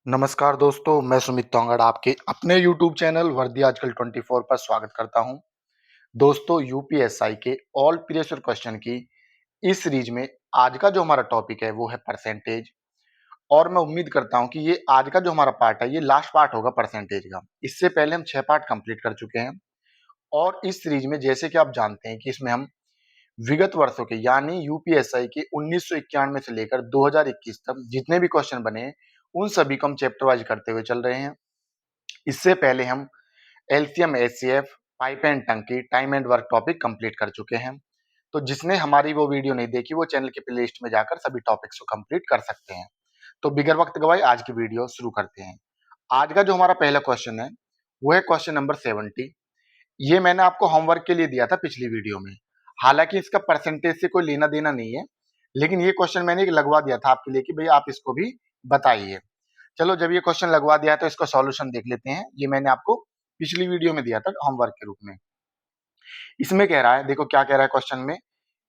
नमस्कार दोस्तों, मैं सुमित तोंगड़ आपके अपने YouTube चैनल वर्दी आजकल 24 पर स्वागत करता हूं। दोस्तों, यूपीएसआई के ऑल प्रीवियस ईयर क्वेश्चन की इस सीरीज में आज का जो हमारा टॉपिक है वो है परसेंटेज। और मैं उम्मीद करता हूं कि ये आज का जो हमारा पार्ट है ये लास्ट पार्ट होगा परसेंटेज का। इससे पहले हम 6 पार्ट कंप्लीट कर चुके हैं और इस सीरीज में जैसे कि आप जानते हैं कि इसमें हम विगत वर्षों के यानी यूपीएसआई के 1991 से लेकर 2021 तक जितने भी क्वेश्चन बने हैं उन सभी को हम चैप्टर वाइज करते हुए चल रहे हैं। इससे पहले हम एलसीएम, एचसीएफ, पाइप एंड टंकी, time and work topic complete कर चुके हैं। तो जिसने हमारी वो वीडियो नहीं देखी वो चैनल के प्लेलिस्ट में जाकर सभी टॉपिक्स को कंप्लीट कर सकते हैं। तो बिगर वक्त गवाए आज की वीडियो शुरू करते हैं। आज का जो हमारा पहला क्वेश्चन है वो है क्वेश्चन नंबर 70। ये मैंने आपको होमवर्क के लिए दिया था पिछली वीडियो में। हालांकि इसका परसेंटेज से कोई लेना देना नहीं है, लेकिन ये क्वेश्चन मैंने एक लगवा दिया था आपके लिए कि भाई आप इसको भी बताइए। चलो, जब ये क्वेश्चन लगवा दिया तो इसका सॉल्यूशन देख लेते हैं। ये मैंने आपको पिछली वीडियो में दिया था होमवर्क के रूप में। इसमें कह रहा है, देखो क्या कह रहा है क्वेश्चन में।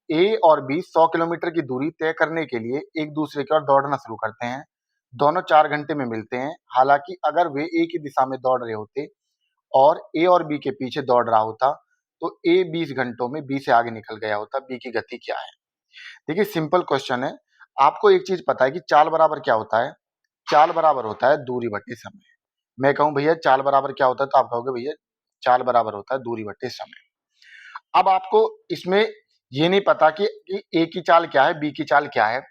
ए और बी 100 किलोमीटर की दूरी तय करने के लिए एक दूसरे की ओर दौड़ना शुरू करते हैं। दोनों 4 घंटे में मिलते हैं। हालांकि अगर वे एक ही दिशा में दौड़ रहे होते और ए और बी के पीछे दौड़ रहा होता तो ए 20 घंटों में बी से आगे निकल गया होता। बी की गति क्या है? देखिए, सिंपल क्वेश्चन है। आपको एक चीज पता है कि चाल बराबर क्या होता है? चाल बराबर होता है दूरी बटे समय। मैं कहूं भैया चाल बराबर क्या होता है तो आप कहोगे भैया चाल बराबर होता है दूरी बटे समय। अब आपको इसमें ये नहीं पता कि ए की चाल क्या है, बी की चाल क्या है।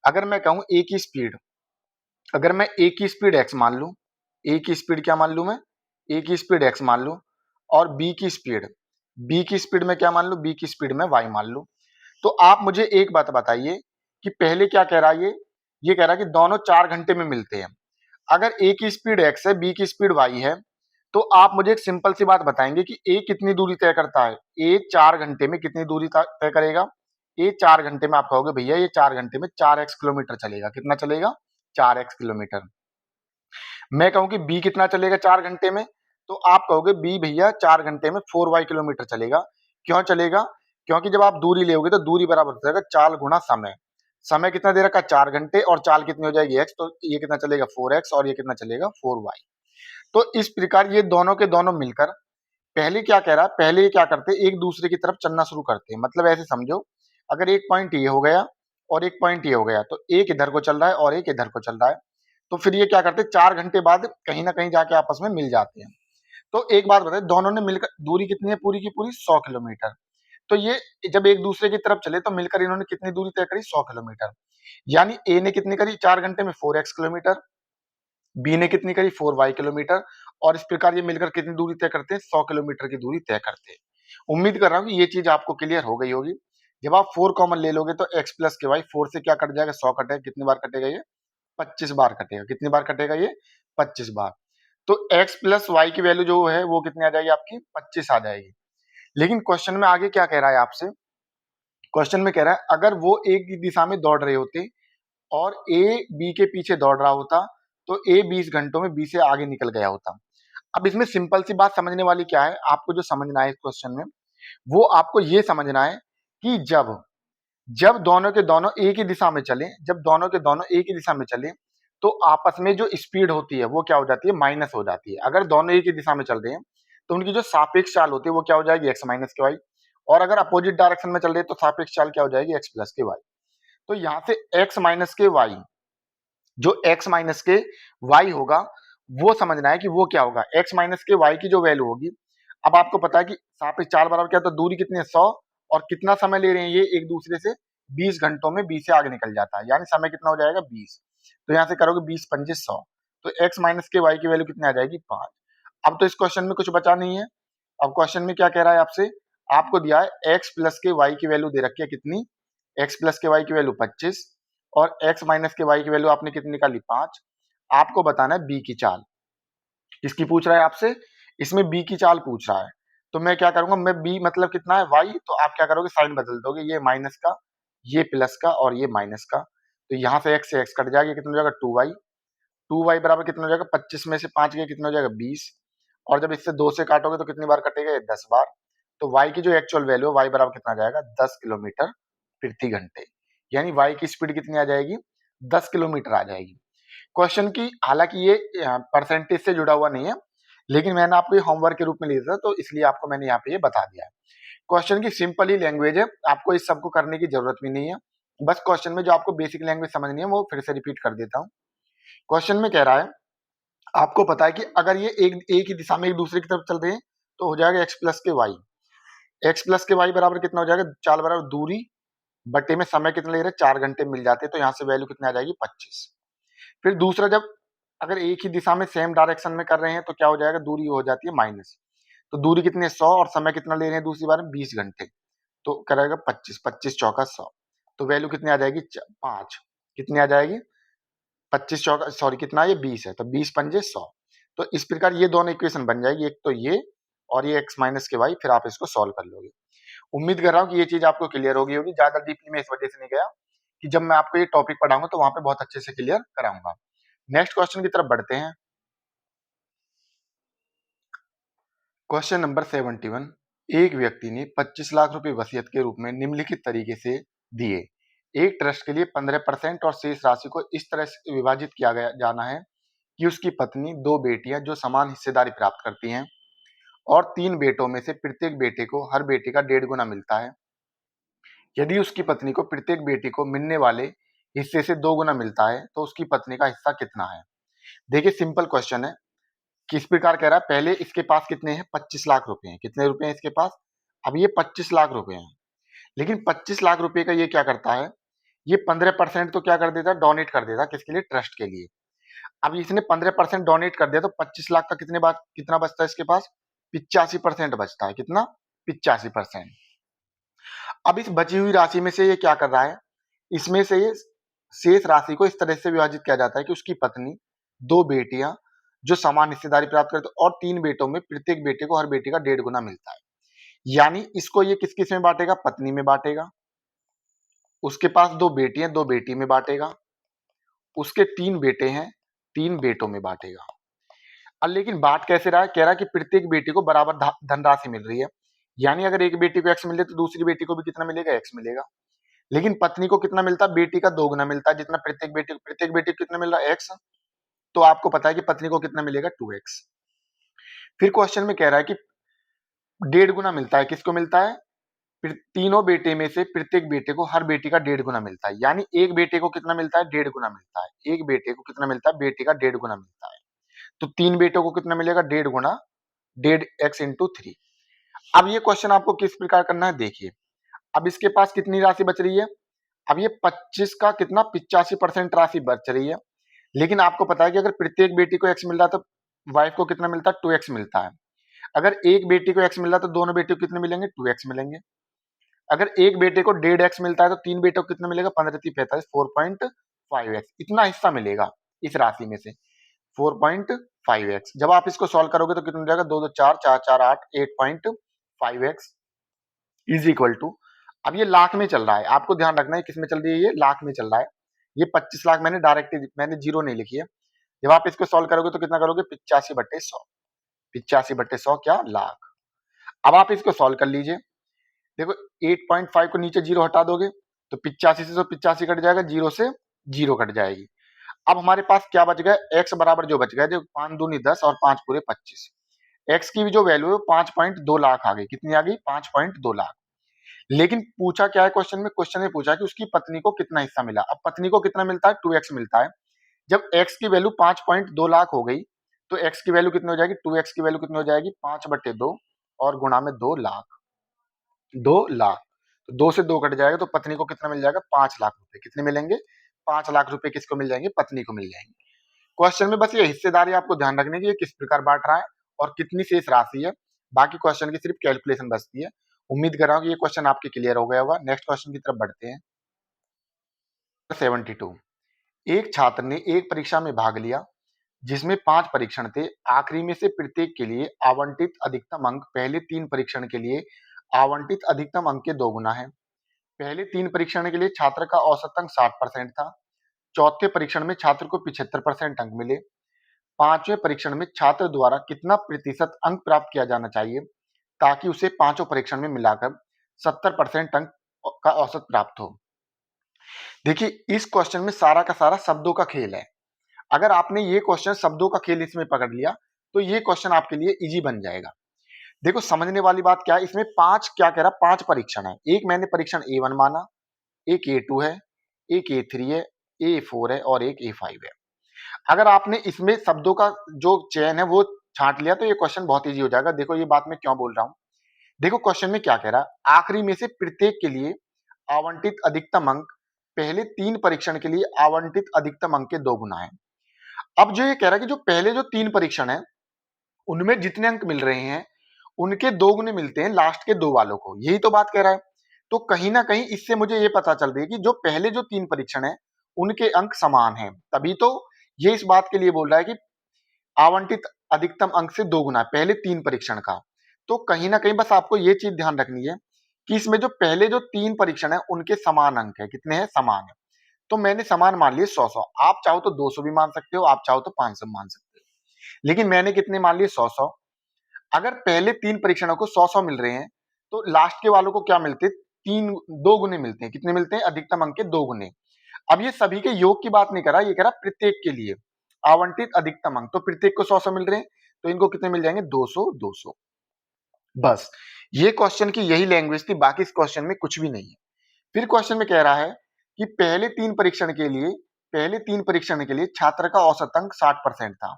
अगर मैं कहूं ए की स्पीड, अगर मैं ए की स्पीड एक्स मान लूं, ए की स्पीड क्या मान लूं मैं? ए की स्पीड एक्स मान लूं। और बी की स्पीड में क्या मान लूं? बी की स्पीड में वाई मान लूं। तो आप मुझे एक बात बताइए कि पहले क्या कह रहा है ये कह रहा है कि दोनों 4 घंटे में मिलते हैं। अगर ए की स्पीड एक्स है, बी की स्पीड वाई है, तो आप मुझे एक सिंपल सी बात बताएंगे कि ए कितनी दूरी तय करता है? ए 4 घंटे में कितनी दूरी तय करेगा? ए 4 घंटे में आप कहोगे भैया ये 4 घंटे में 4x किलोमीटर चलेगा। कितना चलेगा? 4x kilometre. मैं कहूं कि बी कितना चलेगा 4 घंटे में, तो आप कहोगे बी भैया 4 घंटे में 4y किलोमीटर चलेगा। क्यों चलेगा? क्योंकि जब आप दूरी लेोगे तो दूरी बराबर हो जाएगा चाल गुणा समय। समय कितना दे रखा? 4 घंटे, और चाल कितनी हो जाएगी? x। तो ये कितना चलेगा? 4x, और ये कितना चलेगा? 4y। तो इस प्रकार ये दोनों के दोनों मिलकर पहले क्या कह रहा है, पहले ये क्या करते हैं, एक दूसरे की तरफ चलना शुरू करते हैं। मतलब ऐसे समझो, अगर एक पॉइंट ये हो गया और एक पॉइंट ये हो गया तो एक इधर को चल रहा है और एक इधर को चल रहा है। तो फिर ये क्या करते हैं, 4 घंटे बाद कहीं ना कहीं जाके आपस में मिल जाते हैं। तो एक बात बताए, दोनों ने मिलकर दूरी कितनी है पूरी की पूरी? 100 किलोमीटर। तो ये जब एक दूसरे की तरफ चले तो मिलकर इन्होंने कितनी दूरी तय करी? 100 किलोमीटर। यानी ए ने कितनी करी 4 घंटे में? 4x kilometre. बी ने कितनी करी? 4y kilometre. और इस प्रकार ये मिलकर कितनी दूरी तय करते हैं? 100 किलोमीटर की दूरी तय करते हैं। उम्मीद कर रहा हूं कि ये चीज आपको क्लियर हो गई होगी। जब आप 4 कॉमन ले लोगे तो x प्लस के वाई, 4 से क्या कट जाएगा? 100 कटेगा। कितनी बार कटेगा ये? 25 बार कटेगा। कितनी बार कटेगा ये? 25 बार। तो x प्लस वाई की वैल्यू जो है वो कितनी आ जाएगी आपकी? 25 आ जाएगी। लेकिन क्वेश्चन में आगे क्या कह रहा है आपसे? क्वेश्चन में कह रहा है अगर वो एक ही दिशा में दौड़ रहे होते और ए बी के पीछे दौड़ रहा होता तो ए 20 घंटों में बी से आगे निकल गया होता। अब इसमें सिंपल सी बात समझने वाली क्या है, आपको जो समझना है इस क्वेश्चन में वो आपको ये समझना है कि जब जब दोनों के दोनों एक ही दिशा में चले, जब दोनों के दोनों एक ही दिशा में चले तो आपस में जो स्पीड होती है वो क्या हो जाती है? माइनस हो जाती है। अगर दोनों एक ही दिशा में चल रहे हैं तो उनकी जो सापेक्ष चाल होती है वो क्या हो जाएगी? एक्स माइनस के वाई। और अगर अपोजिट डायरेक्शन में चल रहे हैं तो सापेक्ष चाल क्या हो जाएगी? एक्स प्लस के वाई। तो यहां से एक्स माइनस के वाई, जो x माइनस के y होगा वो समझना है कि वो क्या होगा। x माइनस के y की जो वैल्यू होगी, अब आपको पता है कि सापेक्ष चाल बराबर क्या, तो दूरी कितनी है? 100। और कितना समय ले रहे हैं ये एक दूसरे से? 20 घंटों में 20 से आगे निकल जाता है, यानी समय कितना हो जाएगा? 20। तो यहाँ से करोगे 20 पंजे 100। तो x माइनस के y की वैल्यू कितनी आ जाएगी? 5। अब तो इस क्वेश्चन में कुछ बचा नहीं है। अब क्वेश्चन में क्या कह रहा है आपसे? आपको दिया है x प्लस के y की वैल्यू दे रखी है कितनी? x प्लस के y की वैल्यू 25 और x माइनस के y की वैल्यू आपने कितनी निकाली? 5। आपको बताना है b की चाल। किसकी पूछ रहा है आपसे? इसमें b की चाल पूछ रहा है। तो मैं क्या करूंगा, मैं b मतलब कितना है? y। तो आप क्या करोगे? साइन बदल दोगे, ये माइनस का, ये प्लस का, और ये माइनस का। तो यहाँ से x कट जाएगा, कितना हो जाएगा? 2y। 2y बराबर कितना हो जाएगा? 25 में से 5 गया, कितना हो जाएगा? 20। और जब इससे 2 से काटोगे तो कितनी बार कटेगा? ये 10 बार। तो y की जो एक्चुअल वैल्यू है, y बराबर कितना आ जाएगा? 10 किलोमीटर प्रति घंटे। यानी y की स्पीड कितनी आ जाएगी? 10 किलोमीटर आ जाएगी। क्वेश्चन की हालांकि ये परसेंटेज से जुड़ा हुआ नहीं है, लेकिन मैंने आपको ये होमवर्क के रूप में लिया था, तो इसलिए आपको मैंने यहाँ पे ये बता दिया है। क्वेश्चन की सिंपल ही लैंग्वेज है, आपको इस सबको करने की जरूरत भी नहीं है। बस क्वेश्चन में जो आपको बेसिक लैंग्वेज समझनी है वो फिर से रिपीट कर देता हूँ। क्वेश्चन में कह रहा है, आपको पता है कि अगर ये एक ही दिशा में एक दूसरे की तरफ चल रहे हैं तो हो जाएगा x प्लस के वाई। एक्स प्लस के वाई बराबर कितना हो जाएगा, चाल बराबर दूरी बटे में समय कितना ले रहे हैं, 4 घंटे मिल जाते हैं, तो यहाँ से वैल्यू कितनी आ जाएगी, 25। फिर दूसरा, जब अगर एक ही दिशा में सेम डायरेक्शन में कर रहे हैं तो क्या हो जाएगा, दूरी हो जाती है माइनस, तो दूरी कितनी है 100 और समय कितना ले रहे हैं दूसरी बार में 20 घंटे, तो करेगा 25, 25 चौका 100, तो वैल्यू कितनी आ जाएगी 5, कितनी आ जाएगी 25 चौका सॉरी कितना, ये 20 है, तो 20 पंजे 100। तो इस प्रकार ये दोनों इक्वेशन बन जाएगी, एक तो ये और ये x माइनस के वाई, फिर आप इसको सॉल्व कर लोगे। उम्मीद कर रहा हूँ कि ये चीज आपको क्लियर होगी होगी। ज्यादा डीपली मैं इस वजह से नहीं गया कि जब मैं आपको ये टॉपिक पढ़ाऊंगा तो वहां पे बहुत अच्छे से क्लियर कराऊंगा। नेक्स्ट क्वेश्चन की तरफ बढ़ते हैं। Question number 71। एक व्यक्ति ने 25 लाख रुपए वसीयत के रूप में निम्नलिखित तरीके से दिए। एक ट्रस्ट के लिए 15% और शेष राशि को इस तरह से विभाजित किया गया जाना है कि उसकी पत्नी, 2 बेटियां जो समान हिस्सेदारी प्राप्त करती हैं, और 3 बेटों में से प्रत्येक बेटे को हर बेटे का 1.5 गुना मिलता है। यदि उसकी पत्नी को प्रत्येक बेटी को मिलने वाले हिस्से से 2 गुना मिलता है तो उसकी पत्नी का हिस्सा कितना है। देखिए सिंपल क्वेश्चन है। किस प्रकार कह रहा है, पहले इसके पास कितने हैं, 25 लाख रुपए हैं। कितने रुपए हैं इसके पास, अब ये 25 लाख रुपए हैं, लेकिन 25 लाख रुपए का ये क्या करता है, ये 15% तो क्या कर देता है, डोनेट कर देता है, किसके लिए, ट्रस्ट के लिए। अब इसने 15% डोनेट कर दिया तो 25 लाख का कितना बचता है इसके पास, 85% बचता है। कितना, 85%। अब इस बची हुई राशि में से ये क्या कर रहा है, इसमें से ये शेष राशि को इस तरह से विभाजित किया जाता है कि उसकी पत्नी, 2 बेटियां जो समान हिस्सेदारी प्राप्त करते और 3 बेटों में प्रत्येक बेटे को हर बेटी का 1.5 गुना मिलता है। यानी इसको ये किस किस में बांटेगा, पत्नी में बांटेगा, उसके पास 2 बेटी हैं, 2 बेटी में बांटेगा, उसके 3 बेटे हैं, 3 बेटों में बांटेगा। अब लेकिन बात कैसे रहा है, कह रहा है कि प्रत्येक बेटी को बराबर धनराशि मिल रही है, यानी अगर एक बेटी को एक्स मिले तो दूसरी बेटी को भी कितना मिलेगा, एक्स मिलेगा। लेकिन पत्नी को कितना मिलता है, बेटी का 2 गुना मिलता है, जितना प्रत्येक बेटी को कितना मिल रहा है, एक्स। तो आपको पता है कि पत्नी को कितना मिलेगा, 2x। फिर क्वेश्चन में कह रहा है कि 1.5 गुना मिलता है, किसको मिलता है, फिर तीनों बेटे में से प्रत्येक बेटे को हर बेटी का 1.5 गुना मिलता है, यानी एक बेटे को कितना मिलता है, 1.5 गुना मिलता है। एक बेटे को कितना मिलता है, बेटे का 1.5 गुना मिलता है। तो 3 बेटों को कितना मिलेगा, 1.5 गुना 1.5x इंटू 3। अब ये क्वेश्चन आपको किस प्रकार करना है, देखिए। अब इसके पास कितनी राशि बच रही है, अब ये 25 का कितना 85% राशि बच रही है, लेकिन आपको पता है कि अगर प्रत्येक बेटी को x मिल रहा है तो वाइफ को कितना मिलता है, 2x मिलता है। अगर एक बेटी को x मिल रहा है तो दोनों बेटियों को कितने मिलेंगे, 2x मिलेंगे। अगर एक बेटे को 1.5x मिलता है तो 3 बेटों को कितना मिलेगा, 15 3 45, 4.5x, इतना हिस्सा मिलेगा इस राशि में से, 4.5x। जब आप इसको सॉल्व करोगे तो कितना हो जाएगा, 2 2 4 4 4 8, 8.5x इज इक्वल टू, अब ये लाख में चल रहा है, आपको ध्यान रखना है किसमें चल रही है, ये लाख में चल रहा है। ये 25 लाख मैंने जीरो नहीं लिखी है। जब आप इसको सॉल्व करोगे तो कितना करोगे, 85/100, 85/100 क्या, लाख। अब आप इसको सॉल्व कर लीजिए, देखो 8.5 को नीचे जीरो हटा दोगे तो 85 से तो 85 कट जाएगा, जीरो से जीरो कट जाएगी। अब हमारे पास क्या बच गया, x बराबर जो बच गया, जो 5 दूनी 10 और 5 पूरे 25, x की भी जो वैल्यू है 5.2 लाख आ गई। कितनी आ गई, 5.2 लाख। लेकिन पूछा क्या है क्वेश्चन में पूछा कि उसकी पत्नी को कितना हिस्सा मिला। अब पत्नी को कितना मिलता है, 2x मिलता है। जब x की वैल्यू 5.2 लाख हो गई तो x की वैल्यू कितनी हो जाएगी, 2x की वैल्यू कितनी हो जाएगी, 5/2 और गुणा में 2 लाख, 2 लाख। तो 2 से 2 कट जाएगा तो पत्नी को कितना मिल जाएगा, 5 लाख रुपए। कितने मिलेंगे, 5 लाख रुपए किसको मिल जाएंगे, पत्नी को मिल जाएंगे। क्वेश्चन में बस ये हिस्सेदारी आपको ध्यान रखने की, ये किस प्रकार बांट रहा है और कितनी शेष राशि है। बाकी क्वेश्चन की सिर्फ कैलकुलेशन बचती है। उम्मीद कर रहा हूँ कि ये क्वेश्चन आपके क्लियर हो गया होगा। नेक्स्ट क्वेश्चन की तरफ बढ़ते हैं। 72। एक छात्र ने एक परीक्षा में भाग लिया जिसमें 5 परीक्षण थे। आखिरी में से प्रत्येक के लिए आवंटित अधिकतम अंक पहले 3 परीक्षण के लिए आवंटित अधिकतम अंक के 2 गुना है। पहले 3 परीक्षण के लिए छात्र का औसत अंक 60% था। चौथे परीक्षण में छात्र को 75% अंक मिले। पांचवें परीक्षण में छात्र द्वारा कितना प्रतिशत अंक प्राप्त किया जाना चाहिए ताकि उसे पांचों परीक्षण में मिलाकर 70% अंक का औसत प्राप्त हो। देखिए इस क्वेश्चन में सारा का सारा शब्दों का खेल है। अगर आपने ये क्वेश्चन शब्दों का खेल इसमें पकड़ लिया तो ये क्वेश्चन आपके लिए इजी बन जाएगा। देखो समझने वाली बात क्या है, इसमें 5 क्या कह रहा, 5 परीक्षण है। एक मैंने परीक्षण A1 माना, एक A2 है, एक A3 है, A4 है और एक A5 है। अगर आपने इसमें शब्दों का जो चयन है वो छांट लिया तो ये क्वेश्चन बहुत इजी हो जाएगा। देखो ये बात मैं क्यों बोल रहा हूं, देखो क्वेश्चन में क्या कह रहा है, आखिरी में से प्रत्येक के लिए आवंटित अधिकतम अंक पहले 3 परीक्षण के लिए आवंटित अधिकतम अंक के 2 गुना है। अब जो ये कह रहा है कि जो पहले जो 3 परीक्षण है उनमें जितने अंक मिल रहे हैं उनके 2 गुने मिलते हैं लास्ट के 2 वालों को, यही तो बात कह रहा है। तो कहीं ना कहीं इससे मुझे ये पता चल रही है कि जो पहले जो 3 परीक्षण है उनके अंक समान हैं, तभी तो ये इस बात के लिए बोल रहा है कि आवंटित अधिकतम अंक से 2 गुना है पहले 3 परीक्षण का। तो कहीं ना कहीं बस आपको ये चीज ध्यान रखनी है कि इसमें जो पहले जो 3 परीक्षण है उनके समान अंक है, कितने हैं, समान है। तो मैंने समान मान लिए 100-100, आप चाहो तो 200 भी मान सकते हो, आप चाहो तो 500 मान सकते हो, लेकिन मैंने कितने मान लिए, 100-100। अगर पहले 3 परीक्षणों को 100-100 मिल रहे हैं तो लास्ट के वालों को क्या मिलते हैं, 2 गुने मिलते हैं। कितने मिलते हैं, अधिकतम अंक के 2 गुने। अब ये सभी के योग की बात नहीं कर रहा, ये कह रहा प्रत्येक के लिए आवंटित अधिकतम अंक, तो प्रत्येक को 100-100 मिल रहे हैं तो इनको कितने मिल जाएंगे, 200-200। बस ये क्वेश्चन की यही लैंग्वेज थी, बाकी इस क्वेश्चन में कुछ भी नहीं है। फिर क्वेश्चन में कह रहा है कि पहले तीन परीक्षण के लिए छात्र का औसत अंक 60% था।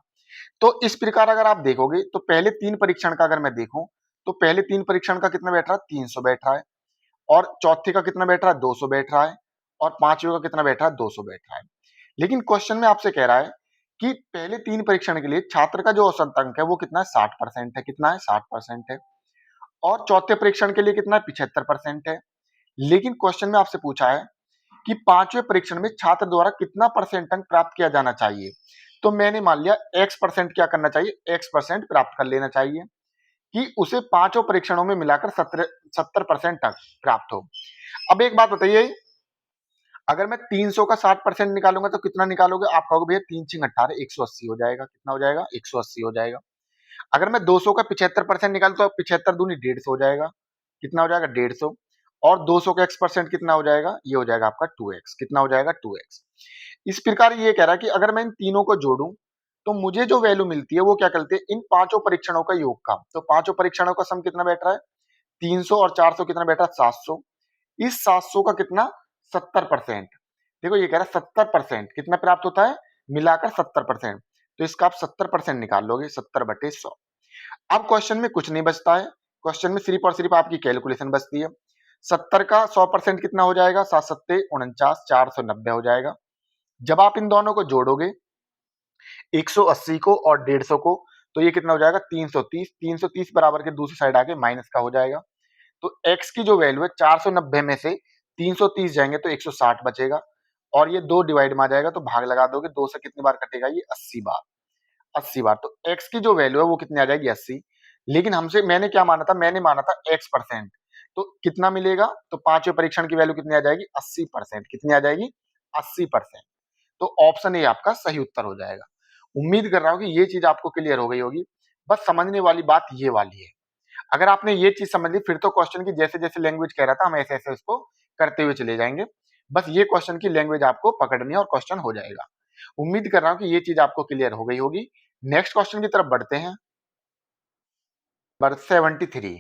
तो इस प्रकार अगर आप देखोगे तो पहले 3 परीक्षण का अगर मैं देखूं तो पहले 3 परीक्षण का कितना बैठ रहा है, 300 बैठ रहा है, और चौथे का कितना बैठ रहा है, 200 बैठ रहा है, और पांचवे का कितना बैठ रहा है, 200 बैठ रहा है। लेकिन क्वेश्चन में आपसे कह रहा है कि पहले 3 परीक्षण के लिए छात्र का जो औसत अंक है वो कितना है, 60% है। कितना है, 60% है। और चौथे परीक्षण के लिए कितना है, 75% है। लेकिन क्वेश्चन में आपसे पूछा है कि पांचवें परीक्षण में छात्र द्वारा कितना परसेंट अंक प्राप्त किया जाना चाहिए। तो मैंने मान लिया एक्स परसेंट क्या करना चाहिए, एक्स परसेंट प्राप्त कर लेना चाहिए कि उसे पांचों परीक्षणों में मिलाकर 70% अंक प्राप्त हो। अब एक बात बताइए, अगर मैं 300 का 60% निकालूंगा तो कितना निकालोगे, आप कहोगे भैया 3×6 = 18, 180 हो जाएगा। कितना हो जाएगा, 180 हो जाएगा। अगर मैं 200 का 75% निकालू तो 75 दूनी 150 हो जाएगा। कितना हो जाएगा, 150। और 200 का x परसेंट कितना हो जाएगा, ये हो जाएगा आपका 2x। कितना हो जाएगा, 2x। इस प्रकार ये कह रहा है कि अगर मैं इन तीनों को जोड़ूं तो मुझे जो वैल्यू मिलती है वो क्या करते हैं, इन पांचों परीक्षणों का योग का। तो पांचों परीक्षणों का सम कितना बैठ रहा है, 300, और 400 कितना बैठ रहा है, 700। इस 700 का कितना, 70%। देखो ये कह रहा है 70% कितना प्राप्त होता है, मिलाकर 70%। तो इसका आप 70% निकाल लोगे, 70/100। अब क्वेश्चन में कुछ नहीं बचता है, क्वेश्चन में सिर्फ और सिर्फ आपकी कैलकुलेशन बचती है। 70 का 100% कितना हो जाएगा, 7×7 = 49, 490 हो जाएगा। जब आप इन दोनों को जोड़ोगे 180 को और 150 को तो ये कितना हो जाएगा, 330। 330 बराबर के दूसरी साइड आके माइनस का हो जाएगा। तो x की जो वैल्यू है 490 में से 330 जाएंगे तो 160 बचेगा, और ये 2 डिवाइड में आ जाएगा तो भाग लगा दोगे, 2 से कितनी बार कटेगा, ये 80 बार। 80 बार। तो x की जो वैल्यू है वो कितनी आ जाएगी, 80। लेकिन हमसे मैंने क्या माना था, मैंने माना था x परसेंट। तो कितना मिलेगा, तो पांचवें परीक्षण की वैल्यू कितनी आ जाएगी, 80%। कितनी आ जाएगी, 80%। तो ऑप्शन ए आपका सही उत्तर हो जाएगा। उम्मीद कर रहा हूं कि ये चीज आपको क्लियर हो गई होगी। बस समझने वाली बात ये वाली है, अगर आपने ये चीज समझ ली फिर तो क्वेश्चन की जैसे जैसे लैंग्वेज कह रहा था हम ऐसे ऐसे इसको करते हुए चले जाएंगे। बस ये क्वेश्चन की लैंग्वेज आपको पकड़नी है और क्वेश्चन हो जाएगा। उम्मीद कर रहा हूं कि ये चीज आपको क्लियर हो गई होगी। नेक्स्ट क्वेश्चन की तरफ बढ़ते हैं। नंबर 73,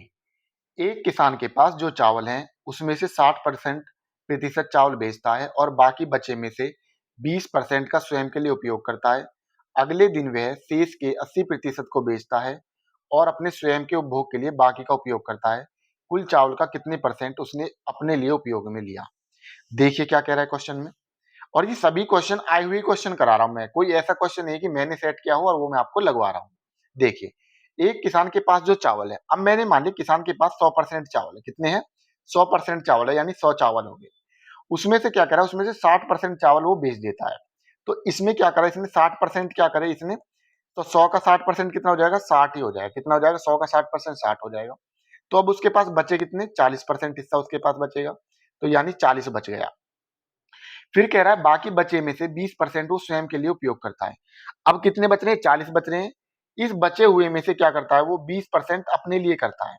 एक किसान के पास जो चावल है उसमें से 60% चावल बेचता है और बाकी बचे में से 20% का स्वयं के लिए उपयोग करता है। अगले दिन वह शेष के 80% को बेचता है और अपने स्वयं के उपभोग के लिए बाकी का उपयोग करता है। कुल चावल का कितने परसेंट उसने अपने लिए उपयोग में लिया। देखिए क्या कह रहा है क्वेश्चन में, और ये सभी क्वेश्चन आए हुए क्वेश्चन करा रहा हूं मैं, कोई ऐसा क्वेश्चन नहीं कि मैंने सेट किया हो और वो मैं आपको लगवा रहा हूं। देखिए, एक किसान के पास जो चावल है, अब मैंने मान लिया किसान के पास 100% चावल है। कितने हैं, 100% चावल है, यानी 100 चावल हो गए। उसमें से क्या करा, उसमें से 60% चावल वो बेच देता है। तो इसमें क्या करा इसने, 60% क्या करे इसने, तो 100 का 60% कितना हो जाएगा, 60 ही हो जाएगा। कितना हो जाएगा, 100 का 60% 60 हो जाएगा। तो अब उसके पास बचे कितने, 40% हिस्सा उसके पास बचेगा, तो यानी 40 बच गया। फिर कह रहा है बाकी बचे में से 20% वो स्वयं के लिए उपयोग करता है। अब कितने बच रहे हैं, 40 बच रहे हैं। इस बचे हुए में से क्या करता है वो, 20% अपने लिए करता है।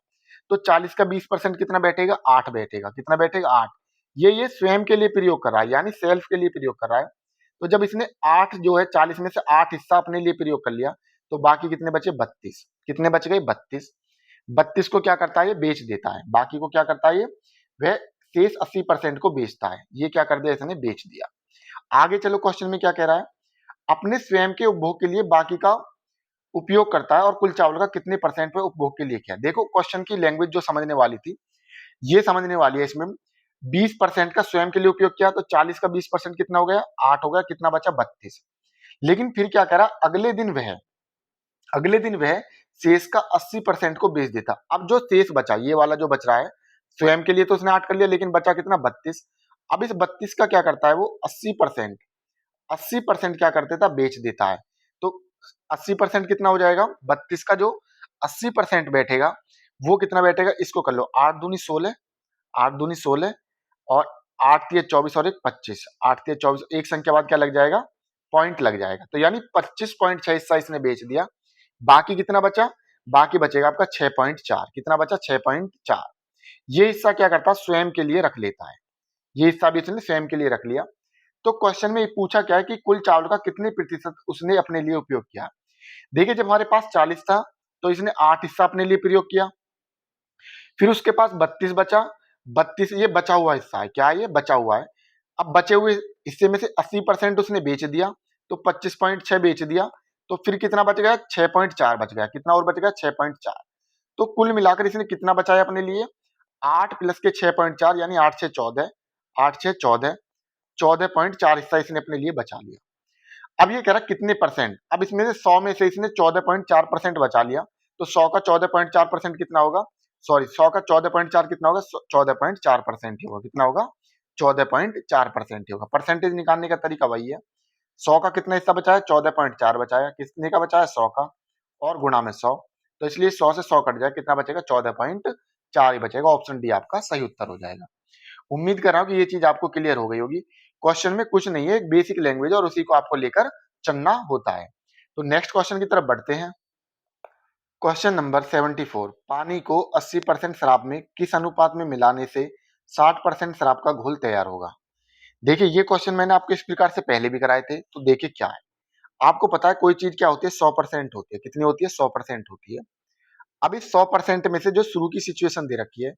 तो 40 का 20% कितना बैठेगा, 8 बैठेगा। कितना बैठेगा, 8। ये स्वयं के लिए प्रयोग कर रहा है, यानी सेल्फ के लिए प्रयोग कर रहा है। तो जब इसने 8 जो है 40 में से 8 हिस्सा अपने लिए प्रयोग कर लिया, तो बाकी कितने बचे? 32। कितने बच गए? 32। 32 को क्या करता है? ये बेच देता है। बाकी को क्या करता है? ये वह शेष 80% को बेचता है। ये क्या कर दिया? इसने बेच दिया। आगे चलो, क्वेश्चन में क्या कह रहा है? अपने स्वयं के उपभोग के लिए बाकी का उपयोग करता है और कुल चावल का कितने परसेंट पे उपभोग के लिए किया। देखो, क्वेश्चन की लैंग्वेज जो समझने वाली थी, ये समझने वाली है। इसमें 20% का स्वयं के लिए उपयोग किया, तो 40 का 20% कितना हो गया? 8 हो गया। कितना बचा? 32। लेकिन फिर क्या करा? अगले दिन वह शेष का 80% को बेच देता। अब जो शेष बचा, ये वाला जो बच रहा है, स्वयं के लिए तो उसने 8 कर लिया, लेकिन बचा कितना? 32। अब इस 32 का क्या करता है वो? 80% क्या कर देता? बेच देता है। तो 80% कितना हो जाएगा? 32 का जो 80% बैठेगा, वो कितना बैठेगा? इसको कर लो, 8 दूनी 16, 8 दूनी 16 और 8 तिया 24 और एक 25, 8 तिया 24, एक संख्या बाद क्या लग जाएगा? पॉइंट लग जाएगा। तो यानी 25.6 हिस्सा इसने बेच दिया। बाकी कितना बचा? बाकी बचेगा आपका 6.4। कितना बचा? 6.4। ये हिस्सा क्या करता है? स्वयं के लिए रख लेता है। ये हिस्सा भी इसने स्वयं के लिए रख लिया। तो क्वेश्चन में ये पूछा क्या है कि कुल चावल का कितने प्रतिशत उसने अपने लिए उपयोग किया। देखिए, जब हमारे पास 40 था, तो इसने 8 हिस्सा अपने लिए प्रयोग किया। फिर उसके पास 32 बचा। 32 ये बचा हुआ हिस्सा है। क्या है? ये बचा हुआ है। अब बचे हुए हिस्से में से 80% उसने बेच दिया, तो 25.6 बेच दिया। तो फिर कितना बच गया? 6.4 बच गया। कितना और बच गया? 6.4। तो कुल मिलाकर इसने कितना बचाया अपने लिए? 8 प्लस के 6.4 यानी 8 से 14, 8 से 14, 14.4 हिस्सा इसने अपने लिए बचा लिया। अब ये कह रहा है कितने परसेंट। अब इसमें से 100 में से इसने 14.4% बचा लिया, तो 100 का 14.4% कितना होगा? सॉरी, 100 का 14.4 कितना होगा? 14.4% ही होगा। कितना होगा? 14.4% ही होगा। परसेंटेज निकालने का तरीका वही है। 100 का कितना हिस्सा बचाया? 14.4 बचाया। कितने का बचाया? 100 का, और गुणा में 100। तो इसलिए 100 से 100 कट जाए, कितना बचेगा? 14.4 ही बचेगा। ऑप्शन डी आपका सही उत्तर हो जाएगा। उम्मीद कर रहा हूँ कि ये चीज आपको क्लियर हो गई होगी। क्वेश्चन में कुछ नहीं है, एक बेसिक लैंग्वेज और उसी को आपको लेकर चलना होता है। तो नेक्स्ट क्वेश्चन की तरफ बढ़ते हैं। क्वेश्चन नंबर 74, पानी को 80% शराब में किस अनुपात में मिलाने से 60% शराब का घोल तैयार होगा। देखिए, ये क्वेश्चन मैंने आपको इस प्रकार से पहले भी कराए थे। तो देखिए क्या है, आपको पता है कोई चीज क्या होती है? 100% होती है। कितनी होती है? 100% होती है। अब इस 100% में से जो शुरू की सिचुएशन दे रखी है,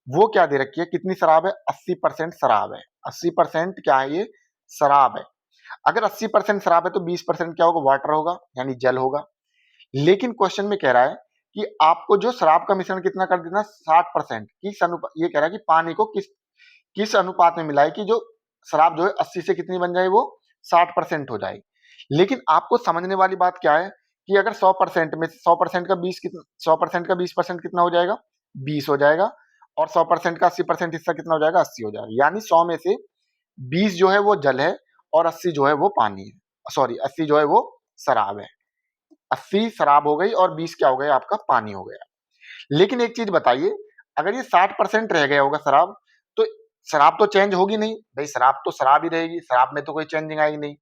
वो क्या दे रखी है? कितनी शराब है? 80% शराब है। 80% क्या है? ये शराब है। अगर 80% शराब है, तो 20% क्या होगा? वाटर होगा, यानी जल होगा। लेकिन क्वेश्चन में कह रहा है कि आपको जो शराब का मिश्रण कितना कर देना? 60%। किस अनुपात, ये कह रहा है कि पानी को किस किस अनुपात में मिलाए कि जो शराब जो है 80 से कितनी बन जाए? वो 60% हो जाए। लेकिन आपको समझने वाली बात क्या है कि अगर 100% में 100% का 20 कितना, 100% का 20% कितना हो जाएगा? 20 हो जाएगा। और 100% का 80% हिस्सा कितना हो जाएगा? 80 हो जाएगा। यानी 100 में से 20 जो है वो जल है और 80 जो है वो पानी है। सॉरी, 80 जो है वो शराब है। 80 शराब हो गई और 20 क्या हो गया? आपका पानी हो गया। लेकिन एक चीज बताइए, अगर ये 60% रह गया होगा शराब, तो शराब तो चेंज होगी नहीं भाई। शराब तो शराब ही रहेगी, शराब में तो कोई चेंजिंग आएगी नहीं।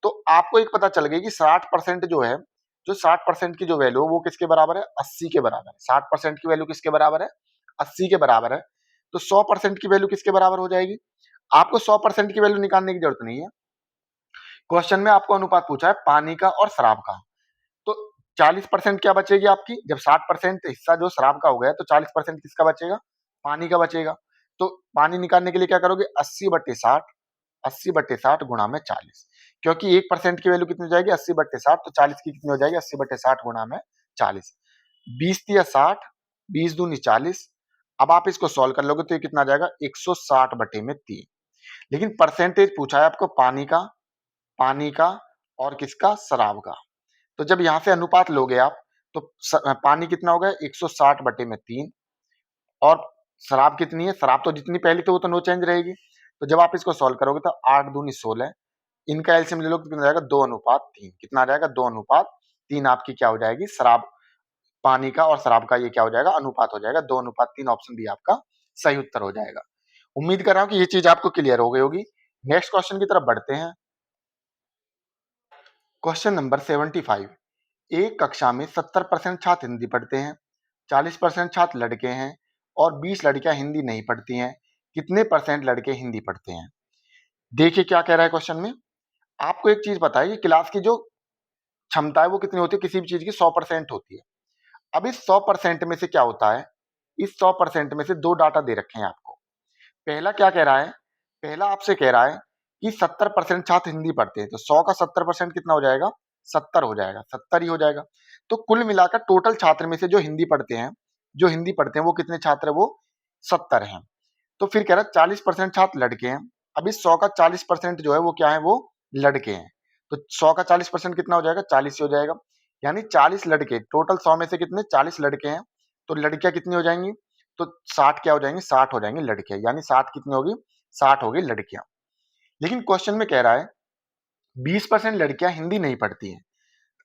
तो आपको एक पता चल गई कि 60% जो है, जो 60% की जो वैल्यू है वो किसके बराबर है? 80 के बराबर है। 60% की वैल्यू किसके बराबर है? 80 के बराबर है। तो 100% की वैल्यू किसके बराबर हो जाएगी? आपको 100% की वैल्यू निकालने की जरूरत नहीं है। क्वेश्चन में आपको अनुपात पूछा है पानी का और शराब का। तो 40% क्या बचेगी आपकी? जब 60% हिस्सा जो शराब का हो गया, तो 40% किसका बचेगा? पानी का बचेगा। तो पानी निकालने के लिए क्या करोगे? 80/60, 80/60 गुणा में 40। क्योंकि 1% की वैल्यू कितनी हो जाएगी? 80/60। तो 40 की कितनी हो जाएगी? 80/60 गुणा में 40। 20 तिया 60, 20 दूनी 40। अब आप इसको सॉल्व कर लोगे तो ये कितना आ जाएगा? 160/3। लेकिन परसेंटेज पूछा है आपको पानी का और किसका? शराब का। तो जब यहां से अनुपात लोगे आप, तो पानी कितना हो गया? 160/3। और शराब कितनी है? शराब तो जितनी पहली थी वो तो नो चेंज रहेगी। तो जब आप इसको सॉल्व करोगे तो 8 दूनी 16, इनका एलसीएम ले लो तो कितना जाएगा? 2:3। कितना आ जाएगा? 2:3 आपकी क्या हो जाएगी? शराब, पानी का और शराब का ये क्या हो जाएगा? अनुपात हो जाएगा 2:3। ऑप्शन बी आपका सही उत्तर हो जाएगा। उम्मीद कर रहा हूं कि ये चीज आपको क्लियर हो गई होगी। नेक्स्ट क्वेश्चन की तरफ बढ़ते हैं। क्वेश्चन नंबर 75, एक कक्षा में 70% छात्र हिंदी पढ़ते हैं, 40% छात्र लड़के हैं और 20 लड़कियां हिंदी नहीं पढ़ती हैं। कितने परसेंट लड़के हिंदी पढ़ते हैं? देखिए क्या कह रहा है क्वेश्चन में। आपको एक चीज पता है कि क्लास की जो क्षमता है वो कितनी होती है, किसी भी चीज की 100% होती है। अब इस 100% में से क्या होता है, इस 100% में से दो डाटा दे रखे हैं आपको। पहला क्या कह रहा है, पहला आपसे कह रहा है कि 70% छात्र हिंदी पढ़ते हैं, तो 100 का 70% कितना हो जाएगा, 70 हो जाएगा, 70 ही हो जाएगा। तो कुल मिलाकर टोटल छात्र में से जो हिंदी पढ़ते हैं, जो हिंदी पढ़ते हैं वो कितने छात्र है, वो 70 हैं। तो फिर कह रहा है 40% छात्र लड़के हैं। अब इस 100 का 40% जो है वो क्या है, वो लड़के हैं। तो 100 का 40% कितना हो जाएगा, 40 ही हो जाएगा। यानी 40 लड़के, टोटल 100 में से कितने, 40 लड़के हैं। तो लड़कियां कितनी हो जाएंगी, तो 60 क्या हो जाएंगी, 60 हो जाएंगी लड़कियां। यानी 60 कितनी होगी, 60 होगी लड़कियां। लेकिन क्वेश्चन में कह रहा है 20% लड़कियां हिंदी नहीं पढ़ती हैं।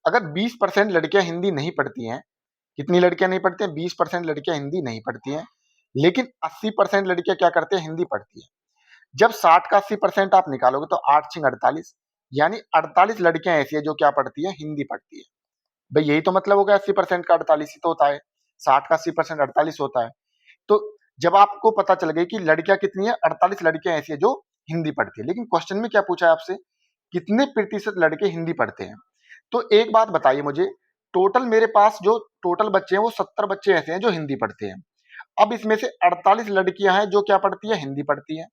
अगर 20% लड़कियां हिंदी नहीं पढ़ती हैं, कितनी लड़कियां नहीं पढ़ती हैं, 20% लड़कियां हिंदी नहीं पढ़ती हैं, लेकिन 80% लड़कियां क्या करती हैं, हिंदी पढ़ती हैं। जब 60 का 80% आप निकालोगे तो 8 छिंग 48, यानी 48 लड़कियां ऐसी है जो क्या पढ़ती है, हिंदी पढ़ती है। भाई यही तो मतलब हो गया, 80% का 48 ही तो होता है, 60 का 80% 48 होता है। तो जब आपको पता चल गई कि लड़कियां कितनी है, 48 लड़कियां ऐसी है जो हिंदी पढ़ती है। लेकिन क्वेश्चन में क्या पूछा है आपसे, कितने प्रतिशत लड़के हिंदी पढ़ते हैं। तो एक बात बताइए मुझे, टोटल मेरे पास जो टोटल बच्चे हैं वो 70 बच्चे ऐसे हैं जो हिंदी पढ़ते हैं। अब इसमें से 48 लड़कियां हैं जो क्या पढ़ती है, हिंदी पढ़ती है।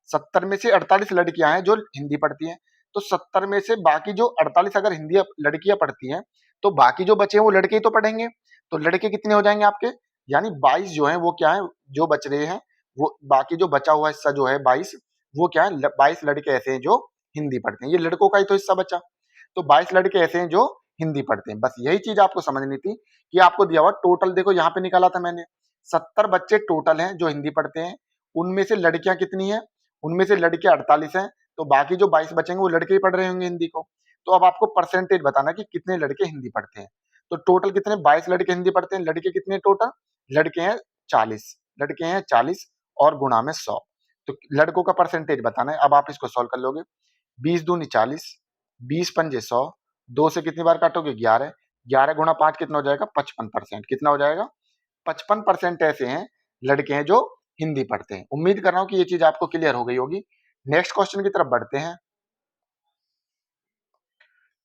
70 में से 48 लड़कियां हैं जो हिंदी पढ़ती हैं। तो 70 में से बाकी जो 48 अगर हिंदी लड़कियां पढ़ती हैं, तो बाकी जो बचे हैं वो लड़के ही तो पढ़ेंगे। तो लड़के कितने हो जाएंगे आपके, यानी 22 जो है वो क्या है, जो बच रहे हैं, वो बाकी जो बचा हुआ हिस्सा जो है 22, वो क्या है, 22 लड़के ऐसे हैं जो हिंदी पढ़ते हैं। ये लड़कों का ही तो हिस्सा बचा। तो 22 लड़के ऐसे हैं जो हिंदी पढ़ते हैं। बस यही चीज आपको समझनी थी कि आपको दिया हुआ टोटल, देखो यहाँ पे निकाला था मैंने, 70 बच्चे टोटल हैं जो हिंदी पढ़ते हैं। उनमें से लड़कियां कितनी है, उनमें से लड़के 48 हैं। तो बाकी जो 22 बचेंगे वो लड़के ही पढ़ रहे होंगे हिंदी को। तो अब आपको परसेंटेज बताना कि कितने लड़के हिंदी पढ़ते हैं। तो टोटल कितने, 22 लड़के हिंदी पढ़ते हैं, लड़के कितने टोटल, लड़के हैं 40, लड़के हैं 40 और गुणा में 100। तो लड़कों का परसेंटेज बताना है। अब आप इसको सॉल्व कर लोगे, 20 दूनी 40, 20 पंजे 100, 2 से कितनी बार काटोगे, 11, 11 गुणा 5 कितना हो जाएगा, 55%। कितना हो जाएगा, 55% ऐसे हैं लड़के हैं जो हिंदी पढ़ते हैं। उम्मीद कर रहा हूं कि ये चीज आपको क्लियर हो गई होगी। नेक्स्ट क्वेश्चन की तरफ बढ़ते हैं।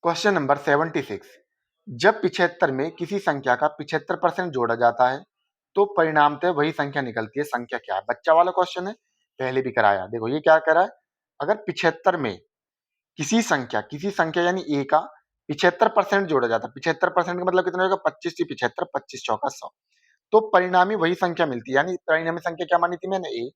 क्वेश्चन नंबर 76, जब 75 में किसी संख्या का 75% जोड़ा जाता है तो परिणामतः वही संख्या निकलती है, संख्या क्या है। बच्चा वाला क्वेश्चन है, पहले भी कराया। देखो ये क्या कह रहा है, अगर 75 में किसी संख्या यानी ए का 75% जोड़ा जाता है, 75% का मतलब कितना होगा, 25 से 75, 25 चौका 100, तो परिणामी वही संख्या मिलती है। यानी परिणामी संख्या क्या मानी थी मैंने, ए।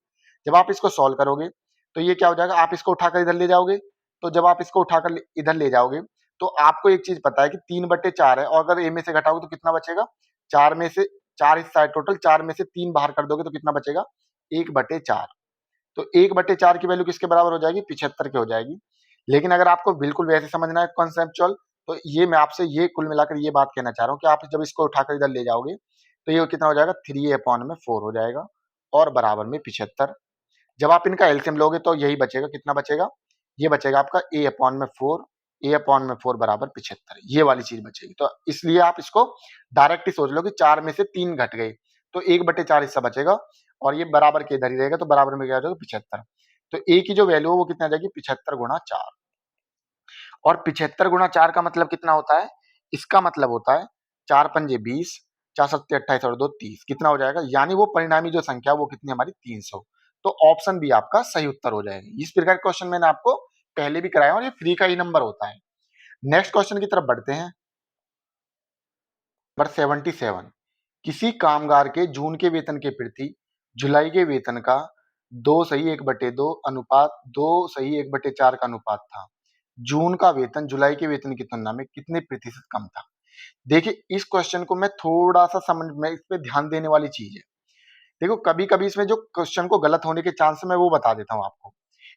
जब आप इसको सॉल्व करोगे तो ये क्या हो जाएगा, आप इसको उठाकर इधर ले जाओगे। तो जब आप इसको उठाकर इधर ले जाओगे तो आपको एक चीज पता है कि 3/4 है, और अगर ए में से घटाओगे तो कितना बचेगा, 4 में से 4 हिस्सा है टोटल, 4 में से 3 बाहर कर दोगे तो कितना बचेगा, 1/4। तो 1/4 की वैल्यू किसके बराबर हो जाएगी, 75 के हो जाएगी। लेकिन अगर आपको बिल्कुल वैसे समझना है कॉन्सेप्चुअल, तो ये मैं आपसे ये कुल मिलाकर ये बात कहना चाह रहा हूँ कि आप जब इसको उठाकर इधर ले जाओगे तो ये कितना हो जाएगा, 3/4 हो जाएगा और बराबर में 75। जब आप इनका एलसीएम लोगे तो यही बचेगा, कितना बचेगा, ये बचेगा आपका a/4, a/4 बराबर 75, ये वाली चीज बचेगी। तो इसलिए आप इसको डायरेक्ट ही सोच लो कि 4 में से 3 घट गए तो 1/4 हिस्सा बचेगा और ये बराबर के इधर ही रहेगा, तो बराबर में क्या हो जाएगा, 75। तो ए की जो वैल्यू है वो कितना आ जाएगी, 75 गुणा 4। और 75 गुणा 4 का मतलब कितना होता है, इसका मतलब होता है 4 पंजे 20, 4 सत्ते 28 और 2 30, कितना हो जाएगा, यानी वो परिणामी जो संख्या वो कितनी हमारी 300। तो ऑप्शन बी आपका सही उत्तर हो जाएगा। इस प्रकार क्वेश्चन मैंने आपको पहले भी कराया और ये फ्री का ही नंबर होता है। नेक्स्ट क्वेश्चन की तरफ बढ़ते हैं। नंबर 77, किसी कामगार के जून के वेतन के प्रति जुलाई के वेतन का 2:1/2 अनुपात 2:1/4 का अनुपात था। जून का वेतन जुलाई के वेतन की तुलना में कितने प्रतिशत कम था। देखिए इस क्वेश्चन को मैं थोड़ा सा समझ में इस पे ध्यान देने वाली चीज है। देखो कभी कभी इसमें जो क्वेश्चन को गलत होने के चांस है मैं वो बता देता हूँ आपको।